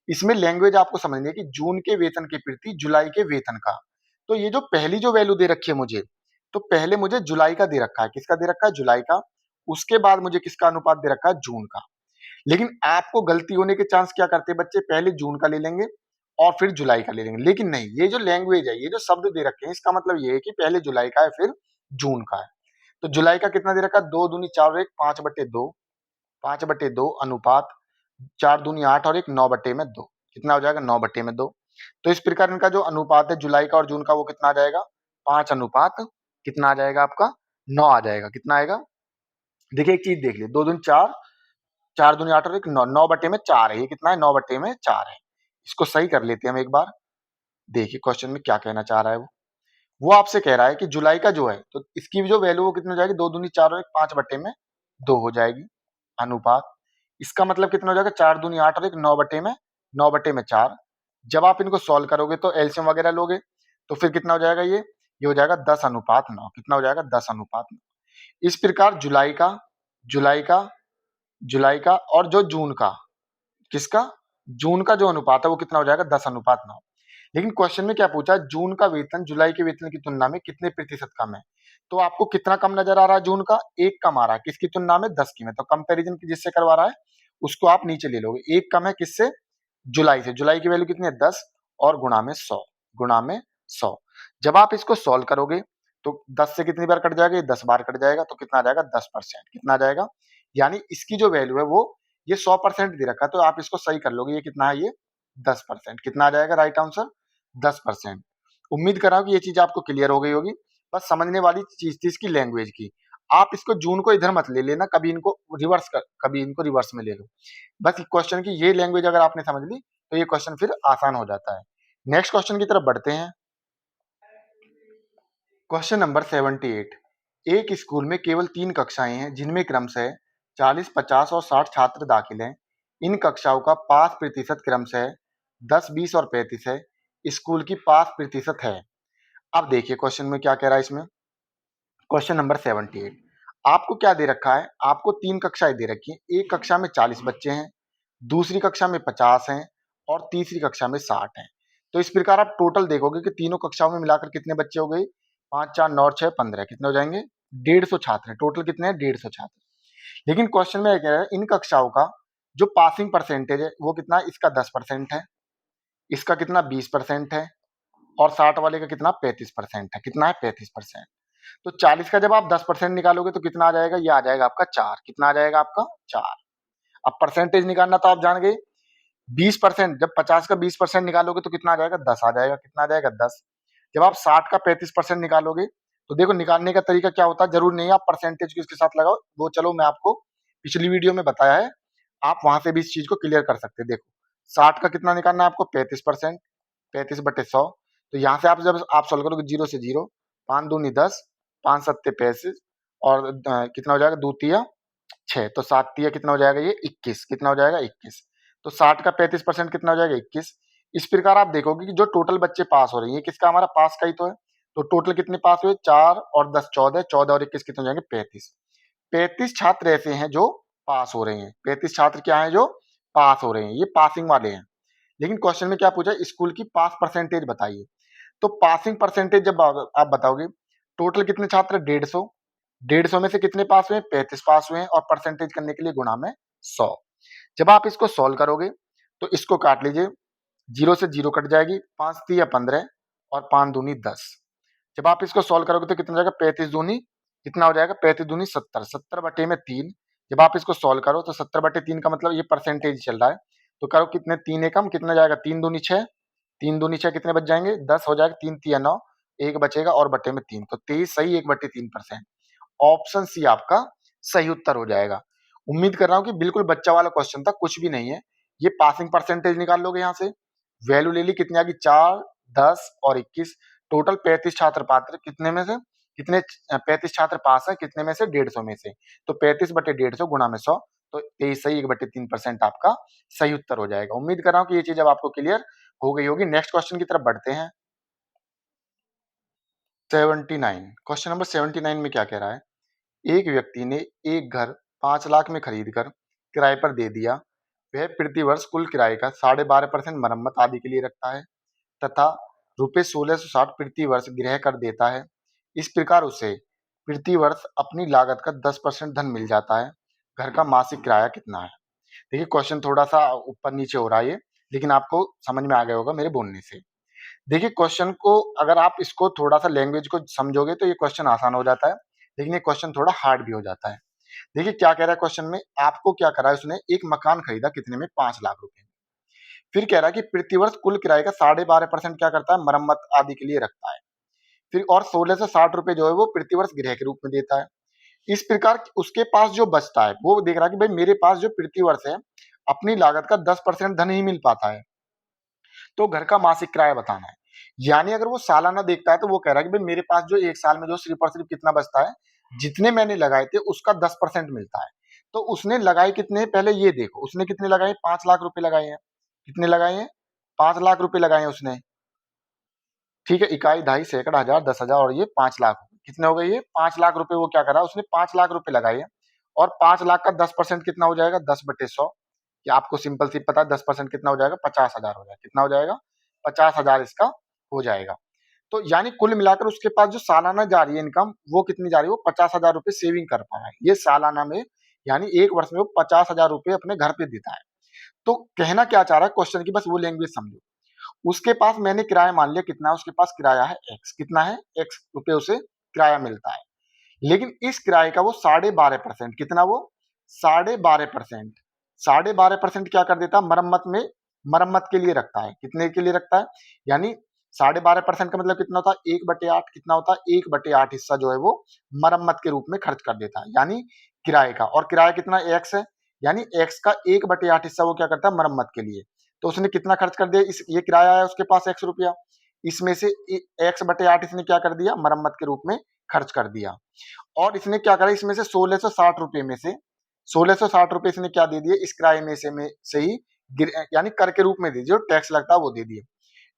इसमें लैंग्वेज आपको समझनी है कि जून के वेतन के प्रति जुलाई के वेतन का। तो ये जो पहली जो वैल्यू दे रखी है मुझे, तो पहले मुझे जुलाई का दे रखा है, किसका दे रखा है, जुलाई का। उसके बाद मुझे किसका अनुपात दे रखा है, जून का। लेकिन आपको गलती होने के चांस क्या करते हैं बच्चे, पहले जून का ले लेंगे और फिर जुलाई का ले लेंगे। लेकिन नहीं, ये जो लैंग्वेज है, ये जो शब्द दे रखे हैं, इसका मतलब ये है कि पहले जुलाई का है फिर जून का है। तो जुलाई का कितना दे रखा है, 2 दूनी 4 और 1 5/2, 5/2 अनुपात 4 दूनी 8 और 1 9/2, कितना हो जाएगा, 9/2। तो इस प्रकार इनका जो अनुपात है जुलाई का और जून का वो कितना आ जाएगा, 5 अनुपात कितना आ जाएगा आपका, 9 आ जाएगा। कितना आएगा, देखिए एक चीज देख लीजिए, 2 दूनी 4, 4 दूनी 8 और 1 9, 9 बटे में 4 है, ये कितना है, 9 बटे में 4 है। इसको सही कर लेते हैं हम एक बार। देखिए क्वेश्चन में क्या कहना चाह रहा है वो आपसे कह रहा है कि जुलाई का जो है तो इसकी जो वैल्यू वो कितनी हो जाएगी, 2 दूनी 4 और 1 5 बटे में 2 हो जाएगी अनुपात। इसका मतलब कितना हो जाएगा, 4 दूनी 8 और 1 9 बटे में 4। जब आप इनको सॉल्व करोगे तो एलसीएम वगैरह लोगे तो फिर कितना हो जाएगा, ये हो जाएगा 10 अनुपात 9। कितना हो जाएगा, 10 अनुपात 9। इस प्रकार जुलाई का जुलाई का और जो जून का, किसका, जून का जो अनुपात है वो कितना हो जाएगा, 10 अनुपात 9। लेकिन क्वेश्चन में क्या पूछा है, जून का वेतन जुलाई के वेतन की तुलना में कितने प्रतिशत कम है। तो आपको कितना कम नजर आ रहा है, जून का 1 कम आ रहा है, किसकी तुलना में, 10 की में। तो कंपैरिजन जिससे करवा रहा है उसको आप नीचे ले लोगे, 1 कम है किससे, जुलाई से। जुलाई की वैल्यू कितनी है, 10 और गुणा में 100, गुणा में 100। जब आप इसको सॉल्व करोगे तो 10 से कितनी बार कट जाएगा, ये 10 बार कट जाएगा, तो कितना आ जाएगा, 10%। कितना आ जाएगा, यानी इसकी जो वैल्यू है वो ये 100% दे रखा है, तो आप इसको सही कर लोगे, ये कितना है, ये 10%। कितना आ जाएगा राइट आंसर, 10%। उम्मीद कर रहा हूं कि ये चीज आपको क्लियर हो गई होगी। बस समझने वाली चीज थी इसकी लैंग्वेज की। आप इसको जून को इधर मत ले लेना, कभी इनको रिवर्स में ले लो। बस क्वेश्चन की ये लैंग्वेज अगर आपने समझ ली तो ये क्वेश्चन फिर आसान हो जाता है। नेक्स्ट क्वेश्चन की तरफ बढ़ते हैं। Question number 78। एक स्कूल में केवल 3 कक्षाएं हैं जिनमें क्रमशः 40, 50 और 60 छात्र दाखिल हैं। इन कक्षाओं का पास प्रतिशत क्रमशः 10, 20 और 35 है। स्कूल की पास प्रतिशत है। अब देखिए क्वेश्चन में क्या कह रहा है इसमें। क्वेश्चन नंबर 78, आपको क्या दे रखा है, आपको 3 कक्षाएं दे रखी हैं। एक कक्षा में 40 बच्चे हैं, दूसरी कक्षा में 50 हैं और तीसरी कक्षा में 60 हैं। तो इस प्रकार आप टोटल देखोगे कि तीनों कक्षाओं में मिलाकर कितने बच्चे हो गए, 5, 4, 9, 6, 15। कितने हो जाएंगे, 150 छात्र हैं। टोटल कितने हैं, 150 छात्र। लेकिन क्वेश्चन में क्या है, इन कक्षाओं का जो पासिंग परसेंटेज है वो कितना है, इसका 10% है, इसका कितना 20% है और 60 वाले का कितना 35% है। कितना है, 35%। तो 40 का जब आप 10% निकालोगे तो कितना आ जाएगा, ये आ जाएगा आपका 4। कितना आ जाएगा आपका 4। अब परसेंटेज निकालना तो आप जान गए, 20%, जब 50 का 20% निकालोगे तो कितना आ जाएगा, 10 आ जाएगा। कितना आ जाएगा, 10। जब आप 60 का 35% निकालोगे तो देखो निकालने का तरीका क्या होता है, जरूर नहीं है आप परसेंटेज को इसके साथ लगाओ, वो चलो मैं आपको पिछली वीडियो में बताया है, आप वहां से भी इस चीज को क्लियर कर सकते हैं। देखो 60 का कितना निकालना है आपको, 35%, 35/100। तो यहाँ से आप जब आप सोल्व करोगे 0 से 0, 5 दूनी 10, 5 सत्ते 35 और कितना हो जाएगा, 2 तिया 6, तो 7 तिया कितना हो जाएगा, ये 21। कितना हो जाएगा, 21। तो 60 का 35% कितना हो जाएगा, 21। इस प्रकार आप देखोगे कि जो टोटल बच्चे पास हो रहे हैं ये किसका, हमारा पास का ही तो है। तो टोटल कितने पास हुए, 4 और 10 14, 14 और 21 कितने हो जाएंगे, 35। 35 छात्र ऐसे हैं जो पास हो रहे हैं। 35 छात्र क्या है, जो पास हो रहे हैं, ये पासिंग वाले हैं। लेकिन क्वेश्चन में क्या पूछा, स्कूल की पास परसेंटेज बताइए। तो पासिंग परसेंटेज जब आप बताओगे, टोटल कितने छात्र, 150, 150 में से कितने पास हुए, 35 पास हुए हैं, और परसेंटेज करने के लिए गुणा में 100। जब आप इसको सॉल्व करोगे तो इसको काट लीजिए, 0 से 0 कट जाएगी, 5 तिया 15 और 5 दूनी 10। जब आप इसको सॉल्व करोगे तो कितना हो जाएगा, 35 दूनी कितना हो जाएगा, 35 दूनी 70, 70 बटे में 3। जब आप इसको सॉल्व करो तो 70 बटे 3 का मतलब ये परसेंटेज चल रहा है। तो करो कितने, 3 एकम कितना जाएगा, 3 दूनी 6, 3 दूनी 6 कितने बच जाएंगे, 10 हो जाएगा, 3 तिया 9, एक बचेगा और बटे में 3, तो 23 सही, 1/3%। ऑप्शन सी आपका सही उत्तर हो जाएगा। उम्मीद कर रहा हूं कि बिल्कुल बच्चा वाला क्वेश्चन था, कुछ भी नहीं है। ये पासिंग परसेंटेज निकाल लोगे, यहाँ से वैल्यू ले ली, कितनी आ गई, 4, 10 और 21। टोटल 35 छात्र पात्र, कितने में से कितने, 35 छात्र पास है, कितने में से, 150 में से। तो 35/150 गुणा में 100, तो 23 सही, 1/3% आपका सही उत्तर हो जाएगा। उम्मीद कर रहा हूं कि ये चीज अब आपको क्लियर हो गई होगी। नेक्स्ट क्वेश्चन की तरफ बढ़ते हैं। 79, क्वेश्चन नंबर 79 में क्या कह रहा है, एक व्यक्ति ने एक घर 5 लाख में खरीद कर किराए पर दे दिया। वह प्रति वर्ष कुल किराए का 12.5% मरम्मत आदि के लिए रखता है तथा रुपये 1660 प्रति वर्ष गृह कर देता है। इस प्रकार उसे प्रति वर्ष अपनी लागत का 10% धन मिल जाता है। घर का मासिक किराया कितना है। देखिए क्वेश्चन थोड़ा सा ऊपर नीचे हो रहा है ये, लेकिन आपको समझ में आ गया होगा मेरे बोलने से। देखिए क्वेश्चन को अगर आप इसको थोड़ा सा लैंग्वेज को समझोगे तो ये क्वेश्चन आसान हो जाता है, लेकिन ये क्वेश्चन थोड़ा हार्ड भी हो जाता है। देखिए क्या कह रहा है क्वेश्चन में, आपको क्या करा है उसने, एक मकान खरीदा कितने में, 5 लाख रुपए में। फिर कह रहा है कि प्रतिवर्ष कुल किराए का 12.5% क्या करता है, मरम्मत आदि के लिए रखता है। फिर और 1660 रुपए जो है वो प्रतिवर्ष गृह के रूप में देता है। इस प्रकार उसके पास जो बचता है वो देख रहा है कि भाई मेरे पास जो प्रतिवर्ष है अपनी लागत का 10% धन ही मिल पाता है, तो घर का मासिक किराया बताना है। यानी अगर वो सालाना देखता है तो वो कह रहा है कि भाई मेरे पास जो एक साल में जो सिर्फ और सिर्फ कितना बचता है, जितने मैंने लगाए थे उसका 10% मिलता है। तो उसने लगाए कितने, पहले ये देखो उसने कितने लगाए, 5 लाख रुपए लगाए हैं। कितने लगाए हैं, 5 लाख रुपए लगाए हैं उसने। ठीक है, इकाई, दहाई, सैकड़ा, हजार, 10,000 और ये 5 लाख, कितने हो गए, ये 5 लाख रुपए वो क्या करा, उसने 5 लाख रुपए लगाए हैं। और 5 लाख का 10% कितना हो जाएगा, 10/100। कि आपको सिंपल सी पता है 10% कितना हो जाएगा, 50,000 हो जाएगा। कितना हो जाएगा, 50,000 इसका हो जाएगा। तो यानी कुल मिलाकर उसके पास जो सालाना जा रही है इनकम वो कितनी जा रही है, वो 50,000 रुपए सेविंग कर पा रहा है ये सालाना में। यानी एक वर्ष में वो 50,000 रुपए अपने घर पे देता है। तो कहना क्या चाह रहा है क्वेश्चन की, बस वो लैंग्वेज समझो। उसके पास मैंने किराया मान लिया कितना है, उसके पास किराया है एक्स, कितना है, एक्स रुपए उसे किराया मिलता है। लेकिन इस किराए का वो 12.5%, कितना, वो 12.5%, 12.5% क्या कर देता है, मरम्मत में, मरम्मत के लिए रखता है। कितने के लिए रखता है, यानी 12.5% का मतलब कितना होता है, 1/8, कितना होता है, 1/8 हिस्सा जो है वो मरम्मत के रूप में खर्च कर देता है, यानी किराए का। और किराया कितना, एक्स है, यानी एक्स का 1/8 हिस्सा वो क्या करता है, मरम्मत के लिए। तो उसने कितना खर्च कर दिया, इस ये किराया है उसके पास एक्स रुपया, इसमें से x/8 इसने क्या कर दिया, मरम्मत के रूप में खर्च कर दिया। और इसने क्या करा, इसमें से 1660 रुपए में से 1660 रुपए इसने क्या दे दिए, इस किराए में से ही यानी कर के रूप में दे दिए, जो टैक्स लगता है वो दे दिए।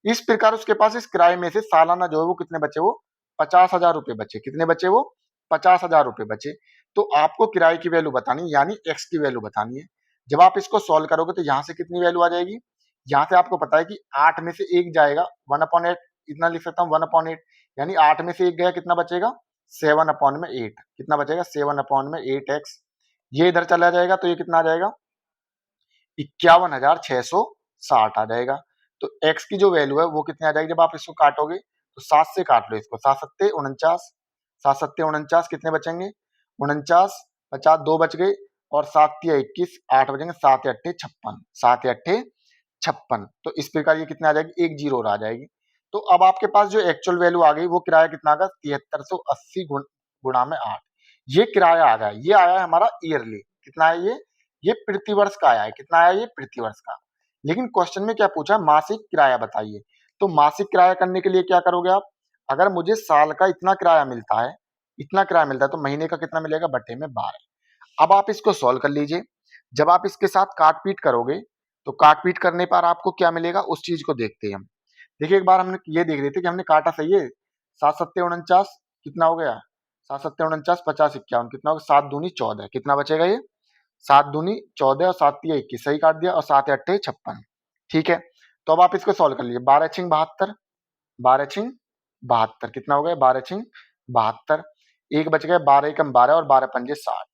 इस प्रकार उसके पास इस किराए में से सालाना जो है वो कितने बचे, वो 50,000 रुपए बचे। कितने बचे, वो 50,000 रुपए बचे। तो आपको किराए की वैल्यू बतानी है, यानी एक्स की वैल्यू बतानी है। जब आप इसको सॉल्व करोगे तो यहाँ से कितनी वैल्यू आ जाएगी, यहाँ से आपको पता है कि 8 में से 1 जाएगा, 1/8, इतना लिख सकता हूँ 1/8, यानी 8 में से 1 गया, कितना बचेगा, 7/8। कितना बचेगा, 7/8x। ये इधर चला जाएगा तो ये कितना आ जाएगा, 51,660 आ जाएगा। तो x की जो वैल्यू है वो कितनी आ जाएगी, जब आप इसको काटोगे तो 7 से काट लो इसको, 7 सत्ते 49, 7 सत्ते 49, कितने बचेंगे, 49, 50, 2 बच गए, और 7 या 21, 8 बचेंगे, 7 या 8 56, 7 या 8 56। तो इस प्रकार ये कितने आ जाएगी, एक जीरो और आ जाएगी। तो अब आपके पास जो एक्चुअल वैल्यू आ गई वो किराया कितना आ गया, 7380 गुणा में 8। ये किराया आ गया, ये आया है हमारा ईयरली। कितना है ये प्रतिवर्ष का आया है। कितना आया, ये प्रतिवर्ष का। लेकिन क्वेश्चन में क्या पूछा, मासिक किराया बताइए। तो मासिक किराया करने के लिए क्या करोगे आप, अगर मुझे साल का इतना किराया मिलता है, इतना किराया मिलता है, तो महीने का कितना मिलेगा, बटे में 12। अब आप इसको सॉल्व कर लीजिए। जब आप इसके साथ काट पीट करोगे तो काट पीट करने पर आपको क्या मिलेगा, उस चीज को देखते हैं हम। देखिए एक बार हमने ये देख रहे थे कि हमने काटा सही है, 7 सत्ते 49, कितना हो गया, 7 सत्ते 49, 50 51, कितना होगा, 7 दूनी 14, कितना बचेगा ये, 7 दूनी 14 और 7 या 21, सही काट दिया, और 7 या 8 56। ठीक है, तो अब आप इसको सॉल्व कर लीजिए, 12 छिंग 72, 12 छिंग 72, कितना हो गया, 12 छिंग 72, एक बच गया, 12 एकम 12 और 12 पंजे 60।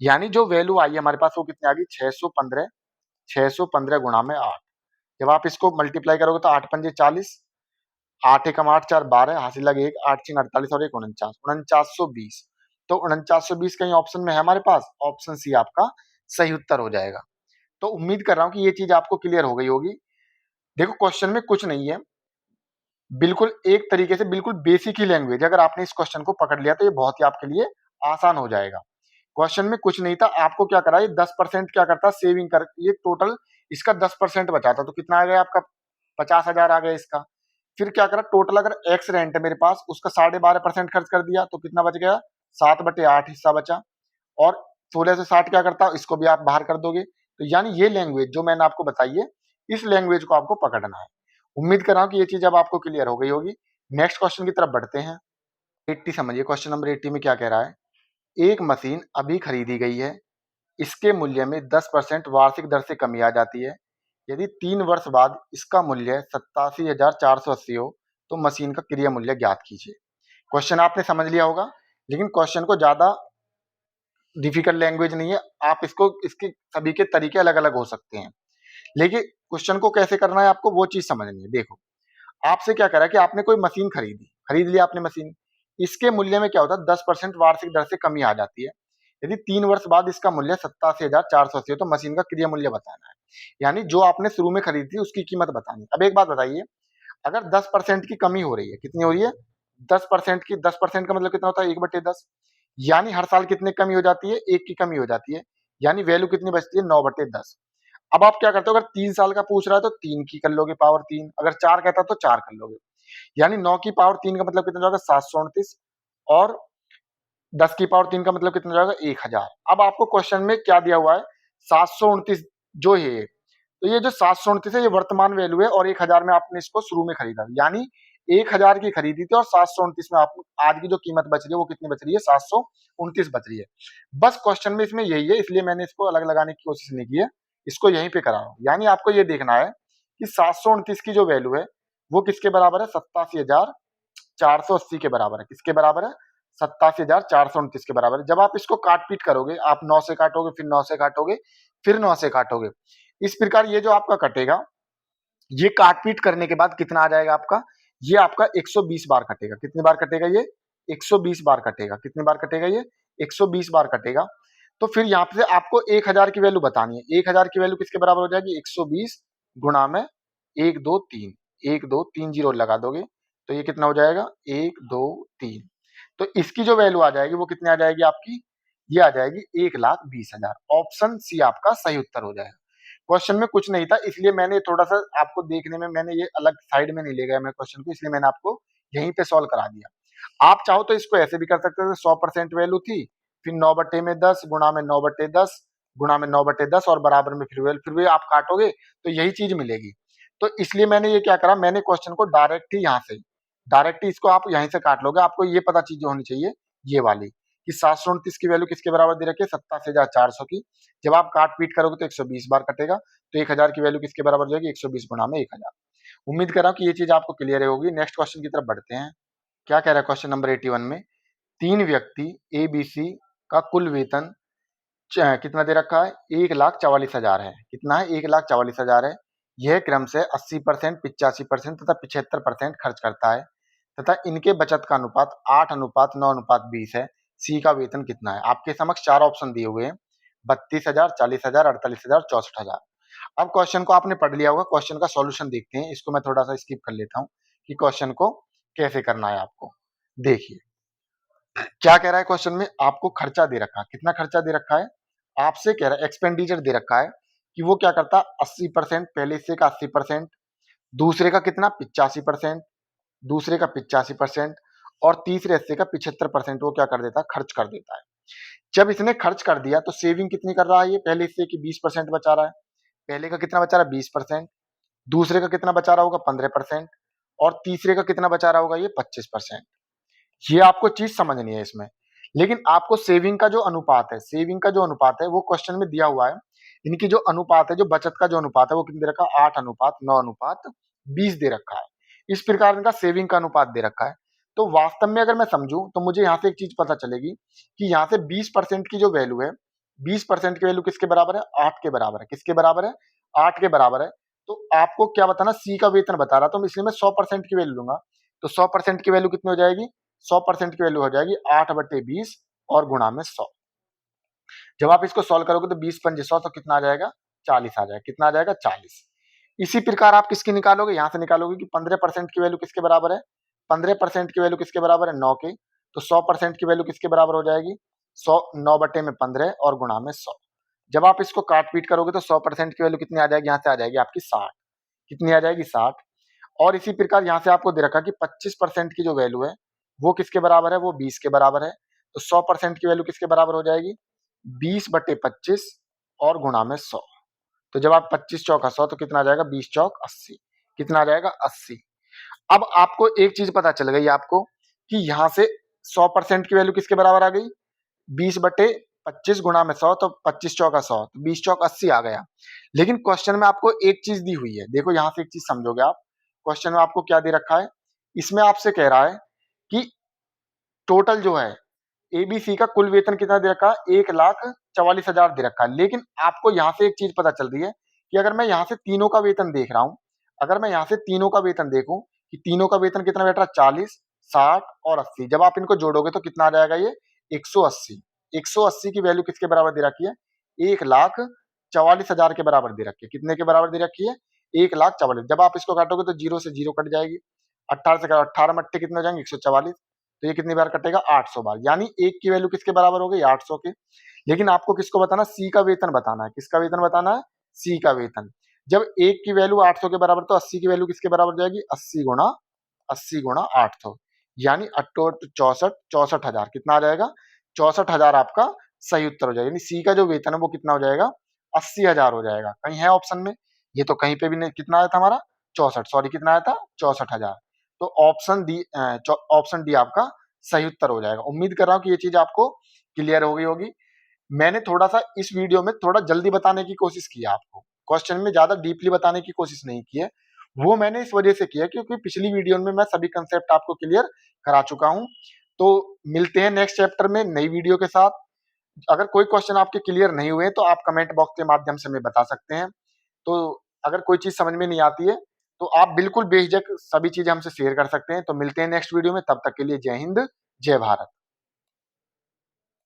यानी जो वैल्यू आई है हमारे पास वो कितनी आ गई, 615, 615 गुणा में 8। जब आप इसको मल्टीप्लाई करोगे तो 8 पंजे 40, 8 एकम 8 4 12, हासिल लगे 1, 8 छिंग 48 और 1 49, 4920। तो 4920 कहीं ऑप्शन में है हमारे पास, ऑप्शन सी आपका सही उत्तर हो जाएगा। तो उम्मीद कर रहा हूं कि ये चीज आपको क्लियर हो गई होगी। देखो क्वेश्चन में कुछ नहीं है, बिल्कुल एक तरीके से बिल्कुल बेसिक ही लैंग्वेज, अगर आपने इस क्वेश्चन को पकड़ लिया तो ये बहुत ही आपके लिए आसान हो जाएगा। क्वेश्चन में कुछ नहीं था, आपको क्या करा, ये 10% क्या करता, सेविंग कर, ये टोटल इसका 10% बचाता, तो कितना आ गया आपका, 50,000 आ गया इसका। फिर क्या करा, टोटल अगर एक्स रेंट है मेरे पास, उसका 12.5% खर्च कर दिया, तो कितना बच गया, 7/8 हिस्सा बचा। और 16 से 60 क्या करता, इसको भी आप बाहर कर दोगे। तो यानी ये लैंग्वेज जो मैंने आपको बताई है, इस लैंग्वेज को आपको पकड़ना है। उम्मीद कर रहा हूं कि ये चीज अब आपको क्लियर हो गई होगी। नेक्स्ट क्वेश्चन की तरफ बढ़ते हैं। 80 समझिए, क्वेश्चन नंबर 80 में क्या कह रहा है, एक मशीन अभी खरीदी गई है, इसके मूल्य में 10% वार्षिक दर से कमी आ जाती है। यदि 3 वर्ष बाद इसका मूल्य 87,480 हो तो मशीन का क्रय मूल्य ज्ञात कीजिए। क्वेश्चन आपने समझ लिया होगा, लेकिन क्वेश्चन को ज्यादा डिफिकल्ट लैंग्वेज नहीं है। आप इसको, इसके सभी के तरीके अलग अलग हो सकते हैं, लेकिन क्वेश्चन को कैसे करना है आपको वो चीज समझनी है। देखो आपसे क्या करा कि आपने कोई मशीन खरीदी, खरीद लिया आपने मशीन, इसके मूल्य में क्या होता है, 10% वार्षिक दर से कमी आ जाती है। यदि 3 वर्ष बाद इसका मूल्य 87,480 हो तो मशीन का क्रय मूल्य बताना है। यानी जो आपने शुरू में खरीदी थी उसकी कीमत बतानी। अब एक बात बताइए, अगर 10% की कमी हो रही है, कितनी हो रही है? 10% की, 10% का मतलब कितना होता है? 1/10। यानी हर साल कितनी कमी हो जाती है? 1 की कमी हो जाती है। यानी वैल्यू कितनी बचती है? 9/10। अब आप क्या करते हो, अगर 3 साल का पूछ रहा है तो 3 की कर लोगे पावर 3, अगर 4 कहता है तो 4 कर लोगे। यानी 9 की पावर 3 का मतलब कितना हो जाएगा? 729, और 10 की पावर 3 का मतलब कितना हो जाएगा? 1000। अब आपको क्वेश्चन में क्या दिया हुआ है? 729 जो है ये, तो ये जो 729 है ये वर्तमान वैल्यू है, और 1000 में आपने इसको शुरू में खरीदा, यानी 1000 की खरीदी थी और 729 में आप आज की जो कीमत बच रही है वो कितनी बच रही है? 729 बच रही है। बस क्वेश्चन में इसमें यही है, इसलिए मैंने इसको अलग लगाने की कोशिश नहीं की है, इसको यहीं पे करा रहा हूं। यानी आपको ये देखना है कि 729 की जो वैल्यू है वो किसके बराबर है? 87,480 के बराबर है। किसके बराबर है? 87,429 के बराबर है। जब आप इसको काट पीट करोगे, आप 9 से काटोगे, फिर 9 से काटोगे, फिर 9 से काटोगे, इस प्रकार ये जो आपका कटेगा, ये काट पीट करने के बाद कितना आ जाएगा आपका? ये आपका 120 बार कटेगा। कितनी बार कटेगा ये? 120 बार कटेगा। कितनी बार कटेगा ये? 120 बार कटेगा। तो फिर यहाँ पे आपको 1000 की वैल्यू बतानी है। 1000 की वैल्यू किसके बराबर हो जाएगी? 120 गुणा में 1 2 3, 1 2 3 जीरो लगा दोगे तो ये कितना हो जाएगा? 1 2 3। तो इसकी जो वैल्यू आ जाएगी वो कितनी आ जाएगी आपकी? ये आ जाएगी 1,20,000। ऑप्शन सी आपका सही उत्तर हो जाएगा। क्वेश्चन में कुछ नहीं था, इसलिए मैंने थोड़ा सा आपको देखने में, मैंने ये अलग साइड में नहीं ले गया मैं क्वेश्चन को, इसलिए मैंने आपको यहीं पे सॉल्व करा दिया। आप चाहो तो इसको ऐसे भी कर सकते थे, 100% वैल्यू थी, फिर 9/10 गुणा में 9/10 गुणा में 9/10 और बराबर में फिर भी आप काटोगे तो यही चीज मिलेगी। तो इसलिए मैंने ये क्या करा, मैंने क्वेश्चन को डायरेक्ट ही इसको आप यहीं से काट लोगे। आपको ये पता चीज होनी चाहिए, ये वाली, कि 729 की वैल्यू किसके बराबर दे रखी है? 87,400 की। जब आप काट पीट करोगे तो 120 बार कटेगा, तो 1000 की वैल्यू किसके बराबर हो जाएगी? 120 गुणा में 1000। उम्मीद कर रहा हूं कि ये चीज आपको क्लियर होगी। नेक्स्ट क्वेश्चन की तरफ बढ़ते हैं। क्या कह रहा है क्वेश्चन नंबर 81 में? 3 व्यक्ति ए बी सी का कुल वेतन कितना दे रखा है? 1,44,000 है। कितना है? 1,44,000 है। यह क्रम से 80%, 85% तथा 75% खर्च करता है, तथा इनके बचत का अनुपात 8:9:20 है। सी का वेतन कितना है? आपके समक्ष चार ऑप्शन दिए हुए हैं, 32,000, 40,000, 48,000, 64,000। अब क्वेश्चन को आपने पढ़ लिया होगा, क्वेश्चन का सॉल्यूशन देखते हैं। इसको मैं थोड़ा सा स्किप कर लेता हूं कि क्वेश्चन को कैसे करना है आपको। देखिए क्या कह रहा है क्वेश्चन में? आपको खर्चा दे रखा है। कितना खर्चा दे रखा है? आपसे कह रहा है, एक्सपेंडिचर दे रखा है कि वो क्या करता है? 80%, पहले हिस्से का 80%, दूसरे का कितना? 85%, दूसरे का 85%, और तीसरे हिस्से का 75% वो क्या कर देता है? खर्च कर देता है। जब इसने खर्च कर दिया तो सेविंग कितनी कर रहा है? ये पहले हिस्से की 20% बचा रहा है। पहले का कितना बचा रहा है? 20%। दूसरे का कितना बचा रहा होगा? 15%। और तीसरे का कितना बचा रहा होगा? ये 25%। ये आपको चीज समझनी है इसमें। लेकिन आपको सेविंग का जो अनुपात है, वो क्वेश्चन में दिया हुआ है। इनकी जो अनुपात है, जो बचत का जो अनुपात है वो कितना दे रखा है? 8:9:20 दे रखा है। इस प्रकार इनका सेविंग का अनुपात दे रखा है। तो वास्तव में अगर मैं समझूं तो मुझे यहाँ से एक चीज पता चलेगी कि यहाँ से 20% की जो वैल्यू है, 20% की वैल्यू किसके बराबर है? 8 के बराबर है। किसके बराबर है? 8 के बराबर है। तो आपको क्या बताना? सी का वेतन बता रहा, तो इसलिए मैं 100% की वैल्यू लूंगा। तो 100% की वैल्यू कितनी हो जाएगी? 100% की वैल्यू हो जाएगी 8/20 और गुणा में 100। जब आप इसको सॉल्व करोगे तो 20 पंजे 100, तो कितना आ जाएगा? 40 आ जाएगा। कितना आ जाएगा? 40। इसी प्रकार आप किसकी निकालोगे? यहां से निकालोगे कि 15% की वैल्यू किसके बराबर है? 15% की वैल्यू किसके बराबर है? 9 के। तो 100% की वैल्यू किसके बराबर हो जाएगी? 100, 9/15 और गुणा में 100। जब आप इसको काट पीट करोगे तो 100% की वैल्यू कितनी आ जाएगी? यहां से आ जाएगी आपकी 60। कितनी आ जाएगी? 60। और इसी प्रकार यहां से आपको दे रखा कि 25% की जो वैल्यू है वो किसके बराबर है? वो 20 के बराबर है। तो 100% की वैल्यू किसके बराबर हो जाएगी? 20/25 और गुणा में 100। तो जब आप 25 चौका 100 तो कितना आ जाएगा? 20 चौक 80। कितना आ जाएगा? 80। अब आपको एक चीज पता चल गई आपको कि यहां से 100% की वैल्यू किसके बराबर आ गई? 20/25 गुणा में 100, तो 25 चौका 100, तो 20 चौक 80 आ गया। लेकिन क्वेश्चन में आपको एक चीज दी हुई है, देखो यहां से एक चीज समझोगे आप। क्वेश्चन में आपको क्या दे रखा है? इसमें आपसे कह रहा है कि टोटल जो है एबीसी का कुल वेतन कितना दे रखा है? 1,44,000 दे रखा है। लेकिन आपको यहां से एक चीज पता चल रही है कि अगर मैं यहाँ से तीनों का वेतन देख रहा हूं, अगर मैं यहाँ से तीनों का वेतन देखूं कि तीनों का वेतन कितना बैठ रहा है? 40, 60 और 80। जब आप इनको जोड़ोगे तो कितना आ जाएगा? ये 180। 180 की वैल्यू किसके बराबर दे रखी है? 44,000 के बराबर दे रखी है। कितने के बराबर दे रखी है? 1,44,000। जब आप इसको काटोगे तो जीरो से जीरो कट जाएगी। 18 से 18 में 8 कितने हो जाएंगे? 144। तो ये कितनी बार कटेगा? 800 बार। यानी एक की वैल्यू किसके बराबर हो गई? 800 के। लेकिन आपको किसको बताना? सी का वेतन बताना है। किसका वेतन बताना है? सी का वेतन। जब एक की वैल्यू 800 के बराबर, तो 80 की वैल्यू किसके बराबर हो जाएगी? 80 गुणा 800, यानी 64,000। कितना आ जाएगा? 64,000 आपका सही उत्तर हो जाएगा। यानी सी का जो वेतन है वो कितना हो जाएगा? 80,000 हो जाएगा। कहीं है ऑप्शन में? ये तो कहीं पे भी नहीं। कितना आया था हमारा? 64, सॉरी कितना आया था? 64,000। तो ऑप्शन डी आपका सही उत्तर हो जाएगा। उम्मीद कर रहा हूँ कि ये चीज आपको क्लियर हो गई होगी। मैंने थोड़ा सा इस वीडियो में थोड़ा जल्दी बताने की कोशिश की है आपको, क्वेश्चन में ज्यादा डीपली बताने की कोशिश नहीं की है। वो मैंने इस वजह से किया क्योंकि पिछली वीडियो में मैं सभी कंसेप्ट आपको क्लियर करा चुका हूं। तो मिलते हैं नेक्स्ट चैप्टर में नई वीडियो के साथ। अगर कोई क्वेश्चन आपके क्लियर नहीं हुए तो आप कमेंट बॉक्स के माध्यम से हमें बता सकते हैं। तो अगर कोई चीज समझ में नहीं आती है तो आप बिल्कुल बेझिझक सभी चीजें हमसे शेयर कर सकते हैं। तो मिलते हैं नेक्स्ट वीडियो में, तब तक के लिए जय हिंद, जय भारत।